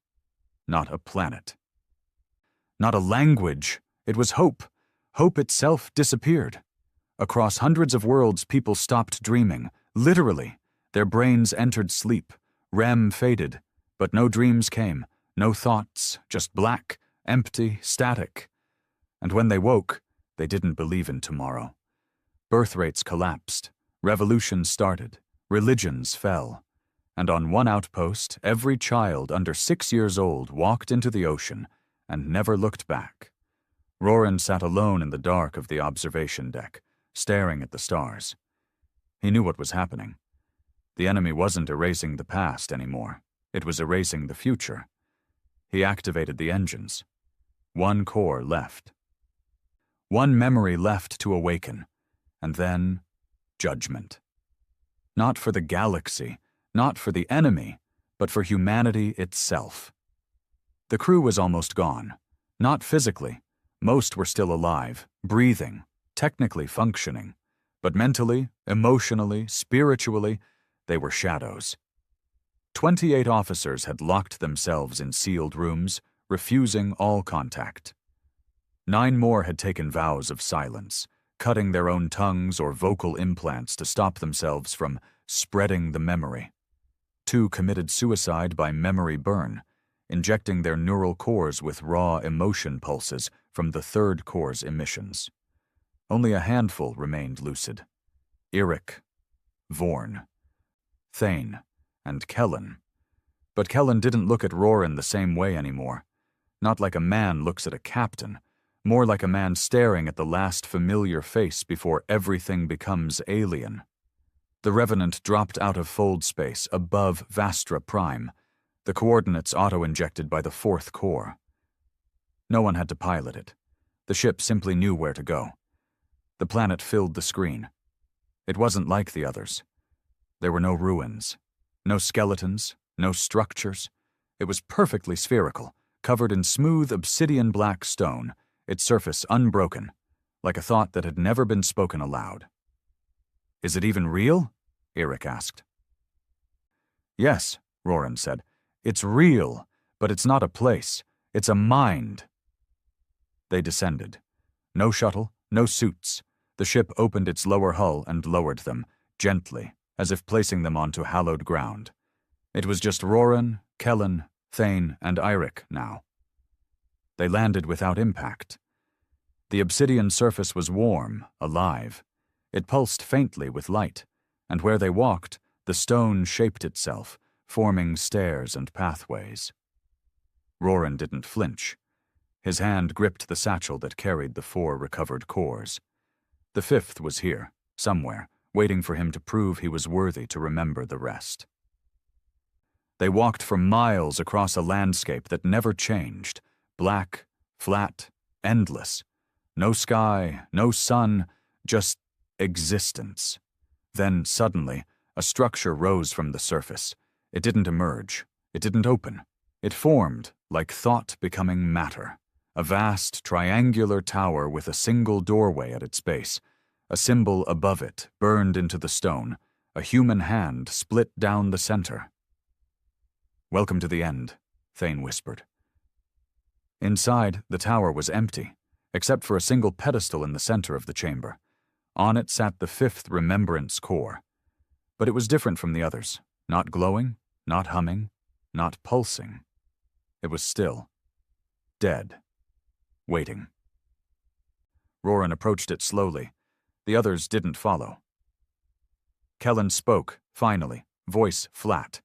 Not a planet. Not a language. It was hope. Hope itself disappeared. Across hundreds of worlds, people stopped dreaming. Literally. Their brains entered sleep. REM faded. But no dreams came. No thoughts. Just black, empty, static. And when they woke, they didn't believe in tomorrow. Birth rates collapsed. Revolutions started. Religions fell. And on one outpost, every child under 6 years old walked into the ocean and never looked back. Roran sat alone in the dark of the observation deck, staring at the stars. He knew what was happening. The enemy wasn't erasing the past anymore. It was erasing the future. He activated the engines. One core left. One memory left to awaken. And then, judgment. Not for the galaxy, not for the enemy, but for humanity itself. The crew was almost gone. Not physically. Most were still alive, breathing, technically functioning. But mentally, emotionally, spiritually, they were shadows. 28 officers had locked themselves in sealed rooms, refusing all contact. 9 more had taken vows of silence, cutting their own tongues or vocal implants to stop themselves from spreading the memory. 2 committed suicide by memory burn, injecting their neural cores with raw emotion pulses from the third core's emissions. Only a handful remained lucid. Eric, Vorn, Thane, and Kellen. But Kellen didn't look at Roran the same way anymore. Not like a man looks at a captain, more like a man staring at the last familiar face before everything becomes alien. The Revenant dropped out of fold space above Vastra Prime, the coordinates auto-injected by the 4th core. No one had to pilot it. The ship simply knew where to go. The planet filled the screen. It wasn't like the others. There were no ruins, no skeletons, no structures. It was perfectly spherical, covered in smooth obsidian black stone, its surface unbroken, like a thought that had never been spoken aloud. Is it even real? Eric asked. Yes, Roran said. It's real, but it's not a place. It's a mind. They descended. No shuttle, no suits. The ship opened its lower hull and lowered them, gently, as if placing them onto hallowed ground. It was just Roran, Kellen, Thane, and Eirik now. They landed without impact. The obsidian surface was warm, alive. It pulsed faintly with light, and where they walked, the stone shaped itself, forming stairs and pathways. Roran didn't flinch. His hand gripped the satchel that carried the 4 recovered cores. The 5th was here, somewhere, waiting for him to prove he was worthy to remember the rest. They walked for miles across a landscape that never changed, black, flat, endless. No sky, no sun, just existence. Then, suddenly, a structure rose from the surface. It didn't emerge. It didn't open. It formed, like thought becoming matter. A vast, triangular tower with a single doorway at its base. A symbol above it, burned into the stone. A human hand split down the center. "Welcome to the end," Thane whispered. Inside, the tower was empty, except for a single pedestal in the center of the chamber. On it sat the 5th remembrance core. But it was different from the others. Not glowing, not humming, not pulsing. It was still. Dead. Waiting. Roran approached it slowly. The others didn't follow. Kellen spoke, finally, voice flat.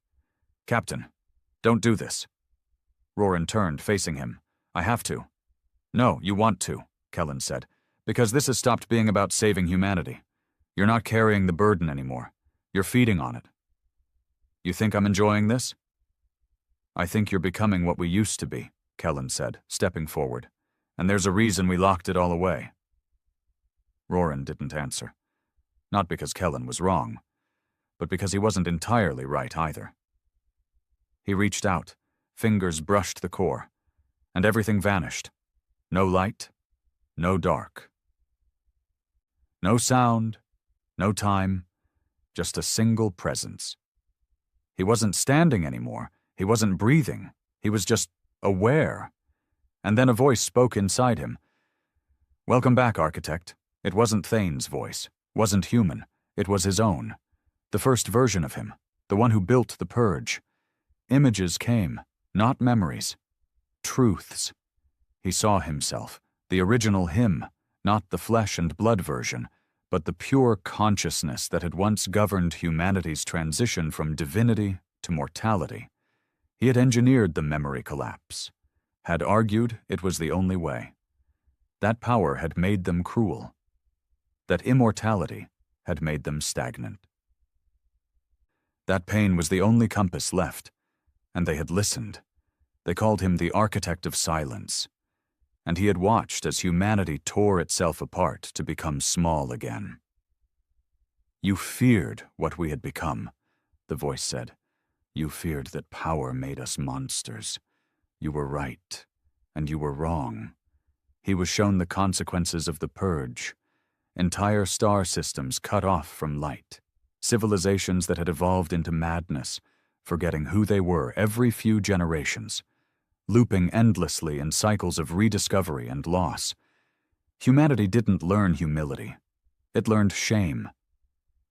"Captain, don't do this." Roran turned, facing him. "I have to." "No, you want to," Kellen said, "because this has stopped being about saving humanity. You're not carrying the burden anymore. You're feeding on it." "You think I'm enjoying this?" "I think you're becoming what we used to be," Kellen said, stepping forward. "And there's a reason we locked it all away. Roran didn't answer. Not because Kellen was wrong, but because he wasn't entirely right either. He reached out, fingers brushed the core, and everything vanished. No light, no dark. No sound, no time, just a single presence. He wasn't standing anymore. He wasn't breathing. He was just aware. And then a voice spoke inside him. "Welcome back, Architect." It wasn't Thane's voice, wasn't human. It was his own. The first version of him, the one who built the purge. Images came, not memories. Truths. He saw himself, the original him, not the flesh and blood version, but the pure consciousness that had once governed humanity's transition from divinity to mortality. He had engineered the memory collapse, had argued it was the only way. That power had made them cruel. That immortality had made them stagnant. That pain was the only compass left, and they had listened. They called him the Architect of Silence, and he had watched as humanity tore itself apart to become small again. "You feared what we had become," the voice said. "You feared that power made us monsters. You were right, and you were wrong." He was shown the consequences of the purge. Entire star systems cut off from light. Civilizations that had evolved into madness, forgetting who they were every few generations, looping endlessly in cycles of rediscovery and loss. Humanity didn't learn humility. It learned shame.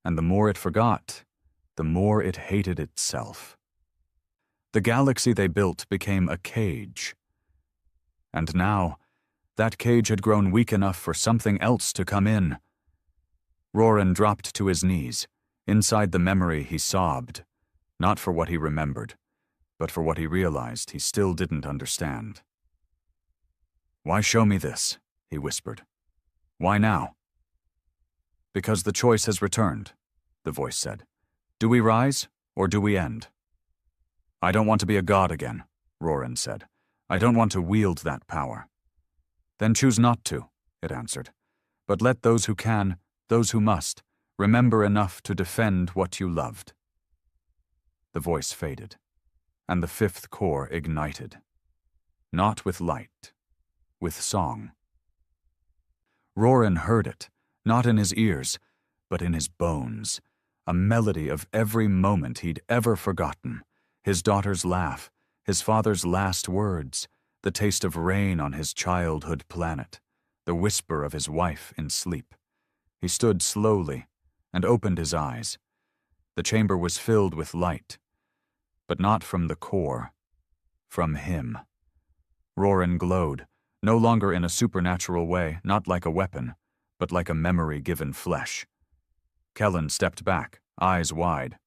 And the more it forgot, the more it hated itself. The galaxy they built became a cage. And now, that cage had grown weak enough for something else to come in. Roran dropped to his knees. Inside the memory, he sobbed, not for what he remembered, but for what he realized he still didn't understand. "Why show me this?" he whispered. "Why now?" "Because the choice has returned," the voice said. "Do we rise, or do we end?" "I don't want to be a god again," Roran said. "I don't want to wield that power." "Then choose not to," it answered. "But let those who can, those who must, remember enough to defend what you loved." The voice faded, and the fifth core ignited. Not with light, with song. Roran heard it, not in his ears, but in his bones, a melody of every moment he'd ever forgotten. His daughter's laugh, his father's last words, the taste of rain on his childhood planet, the whisper of his wife in sleep. He stood slowly and opened his eyes. The chamber was filled with light, but not from the core, from him. Roran glowed, no longer in a supernatural way, not like a weapon, but like a memory given flesh. Kellen stepped back, eyes wide.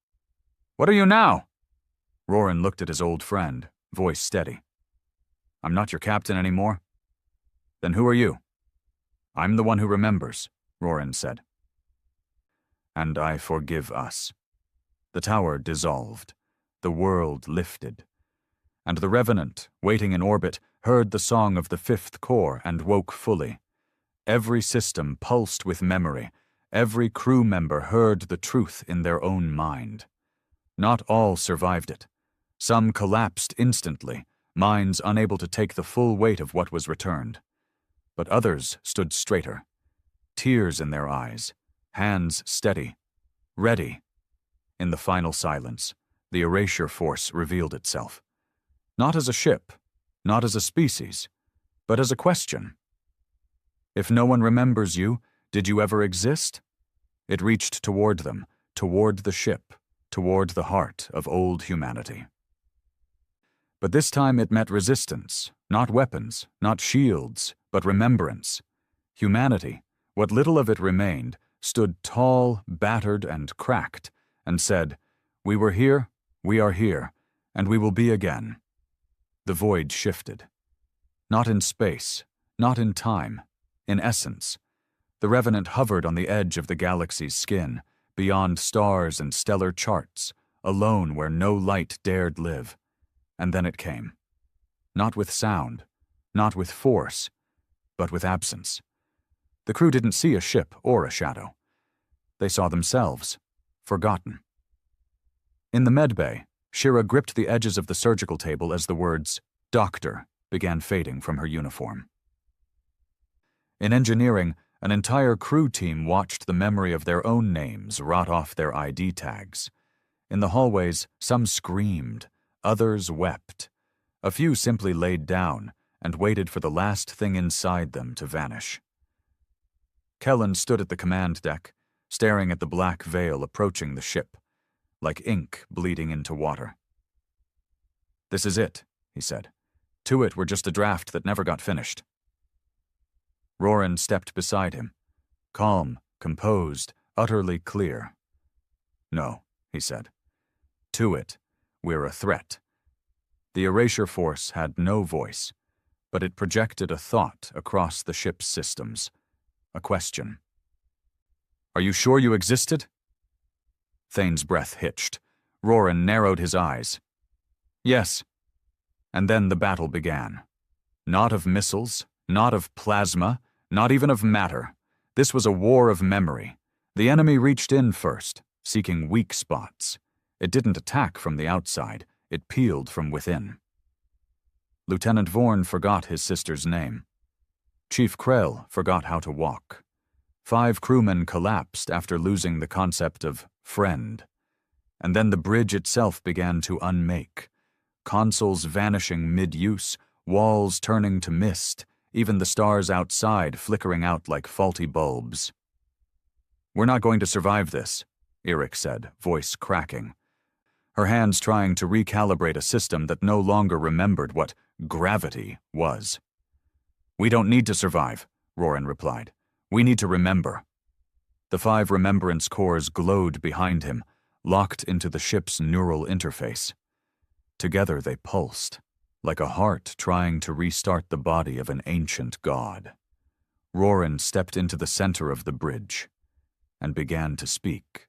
"What are you now?" Roran looked at his old friend, voice steady. "I'm not your captain anymore." "Then who are you?" "I'm the one who remembers," Roran said. "And I forgive us." The tower dissolved. The world lifted. And the Revenant, waiting in orbit, heard the song of the fifth core and woke fully. Every system pulsed with memory. Every crew member heard the truth in their own mind. Not all survived it. Some collapsed instantly, minds unable to take the full weight of what was returned. But others stood straighter, tears in their eyes, hands steady, ready. In the final silence, the erasure force revealed itself. Not as a ship, not as a species, but as a question. If no one remembers you, did you ever exist? It reached toward them, toward the ship, toward the heart of old humanity. But this time it met resistance, not weapons, not shields, but remembrance. Humanity, what little of it remained, stood tall, battered, and cracked, and said, "We were here, we are here, and we will be again." The void shifted. Not in space, not in time, in essence. The Revenant hovered on the edge of the galaxy's skin, beyond stars and stellar charts, alone where no light dared live. And then it came. Not with sound, not with force, but with absence. The crew didn't see a ship or a shadow. They saw themselves, forgotten. In the medbay, Shira gripped the edges of the surgical table as the words, "Doctor," began fading from her uniform. In engineering, an entire crew team watched the memory of their own names rot off their ID tags. In the hallways, some screamed, others wept. A few simply laid down and waited for the last thing inside them to vanish. Kellen stood at the command deck, staring at the black veil approaching the ship, like ink bleeding into water. "This is it," he said. "To it were just a draft that never got finished." Roran stepped beside him, calm, composed, utterly clear. "No," he said. "To it, we're a threat." The erasure force had no voice, but it projected a thought across the ship's systems, a question. "Are you sure you existed?" Thane's breath hitched. Roran narrowed his eyes. "Yes." And then the battle began. Not of missiles, not of plasma, not even of matter. This was a war of memory. The enemy reached in first, seeking weak spots. It didn't attack from the outside, it peeled from within. Lieutenant Vorn forgot his sister's name. Chief Krell forgot how to walk. 5 crewmen collapsed after losing the concept of friend. And then the bridge itself began to unmake. Consoles vanishing mid-use, walls turning to mist, even the stars outside flickering out like faulty bulbs. "We're not going to survive this," Eric said, voice cracking. Her hands trying to recalibrate a system that no longer remembered what gravity was. "We don't need to survive," Roran replied. "We need to remember." The 5 remembrance cores glowed behind him, locked into the ship's neural interface. Together they pulsed, like a heart trying to restart the body of an ancient god. Roran stepped into the center of the bridge and began to speak,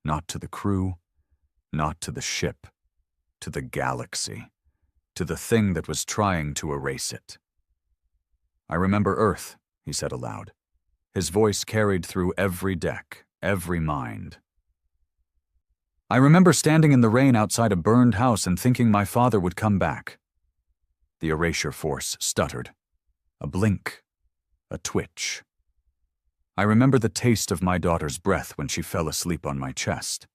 not to the crew, not to the ship, to the galaxy, to the thing that was trying to erase it. "I remember Earth," he said aloud. His voice carried through every deck, every mind. "I remember standing in the rain outside a burned house and thinking my father would come back." The erasure force stuttered. A blink, a twitch. "I remember the taste of my daughter's breath when she fell asleep on my chest.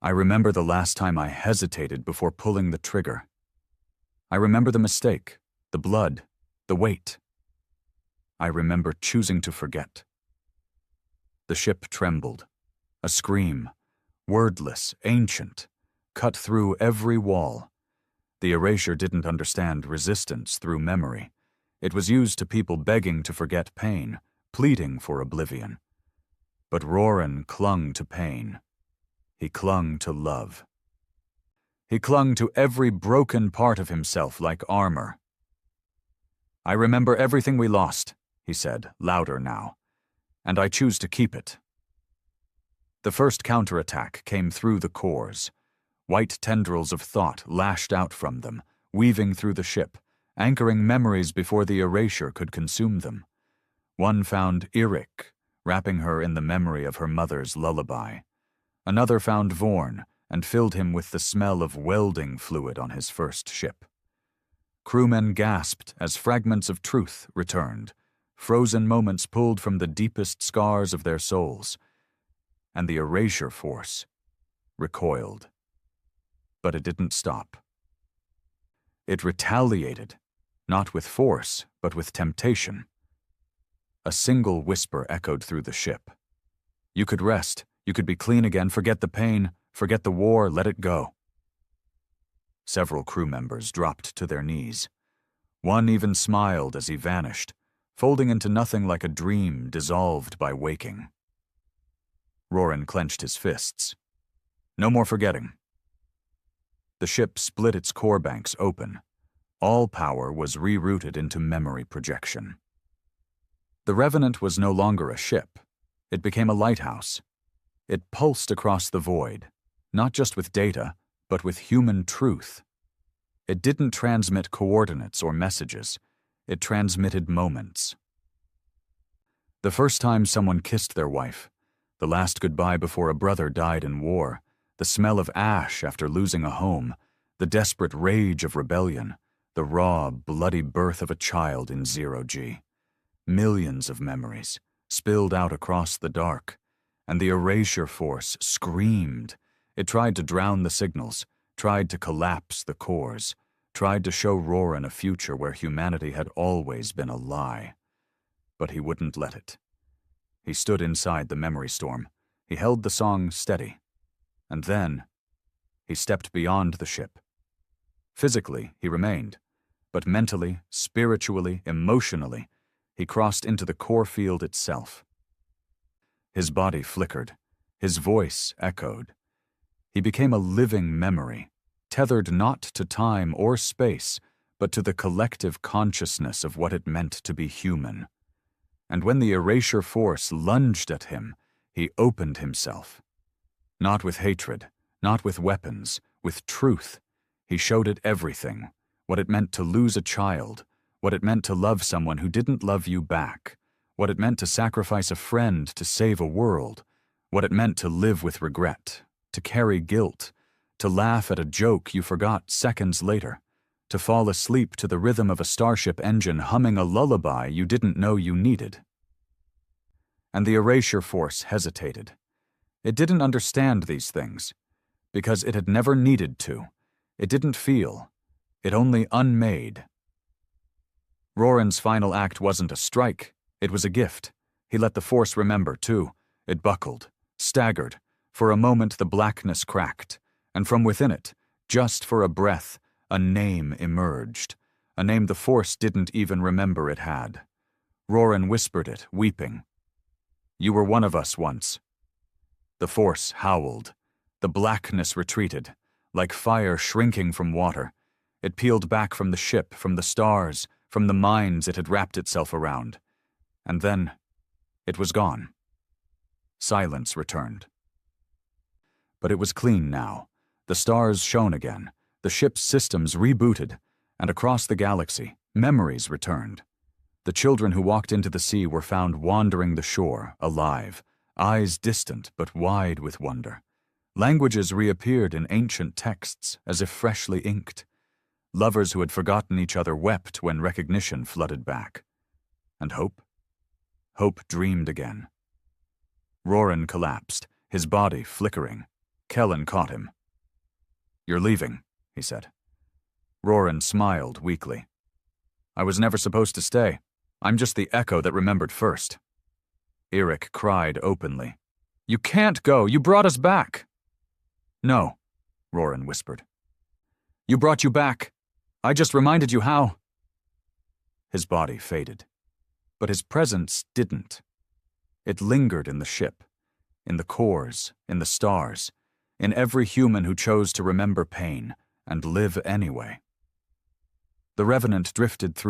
I remember the last time I hesitated before pulling the trigger. I remember the mistake, the blood, the weight. I remember choosing to forget." The ship trembled. A scream, wordless, ancient, cut through every wall. The erasure didn't understand resistance through memory. It was used to people begging to forget pain, pleading for oblivion. But Roran clung to pain. He clung to love. He clung to every broken part of himself like armor. "I remember everything we lost," he said, louder now, "and I choose to keep it." The first counterattack came through the cores. White tendrils of thought lashed out from them, weaving through the ship, anchoring memories before the erasure could consume them. One found Eric, wrapping her in the memory of her mother's lullaby. Another found Vorn and filled him with the smell of welding fluid on his first ship. Crewmen gasped as fragments of truth returned, frozen moments pulled from the deepest scars of their souls. And the erasure force recoiled. But it didn't stop. It retaliated, not with force, but with temptation. A single whisper echoed through the ship. "You could rest, you could be clean again, forget the pain, forget the war, let it go." Several crew members dropped to their knees. One even smiled as he vanished, folding into nothing like a dream dissolved by waking. Roran clenched his fists. "No more forgetting." The ship split its core banks open. All power was rerouted into memory projection. The Revenant was no longer a ship. It became a lighthouse. It pulsed across the void, not just with data, but with human truth. It didn't transmit coordinates or messages. It transmitted moments. The first time someone kissed their wife, the last goodbye before a brother died in war, the smell of ash after losing a home, the desperate rage of rebellion, the raw, bloody birth of a child in zero-G. Millions of memories spilled out across the dark, and the erasure force screamed. It tried to drown the signals, tried to collapse the cores, tried to show Roran a future where humanity had always been a lie. But he wouldn't let it. He stood inside the memory storm. He held the song steady. And then, he stepped beyond the ship. Physically, he remained, but mentally, spiritually, emotionally, he crossed into the core field itself. His body flickered. His voice echoed. He became a living memory, tethered not to time or space, but to the collective consciousness of what it meant to be human. And when the erasure force lunged at him, he opened himself. Not with hatred, not with weapons, with truth. He showed it everything, what it meant to lose a child, what it meant to love someone who didn't love you back, what it meant to sacrifice a friend to save a world, what it meant to live with regret, to carry guilt, to laugh at a joke you forgot seconds later, to fall asleep to the rhythm of a starship engine humming a lullaby you didn't know you needed. And the erasure force hesitated. It didn't understand these things, because it had never needed to. It didn't feel. It only unmade. Roran's final act wasn't a strike. It was a gift. He let the force remember, too. It buckled, staggered. For a moment the blackness cracked, and from within it, just for a breath, a name emerged. A name the force didn't even remember it had. Roran whispered it, weeping. "You were one of us once." The force howled. The blackness retreated, like fire shrinking from water. It peeled back from the ship, from the stars, from the minds it had wrapped itself around. And then, it was gone. Silence returned. But it was clean now. The stars shone again, the ship's systems rebooted, and across the galaxy, memories returned. The children who walked into the sea were found wandering the shore, alive, eyes distant but wide with wonder. Languages reappeared in ancient texts, as if freshly inked. Lovers who had forgotten each other wept when recognition flooded back. And hope? Hope dreamed again. Roran collapsed, his body flickering. Kellen caught him. "You're leaving," he said. Roran smiled weakly. "I was never supposed to stay. I'm just the echo that remembered first." Eric cried openly. "You can't go! You brought us back!" "No," Roran whispered. "You brought you back. I just reminded you how." His body faded, but his presence didn't. It lingered in the ship, in the cores, in the stars, in every human who chose to remember pain and live anyway. The Revenant drifted through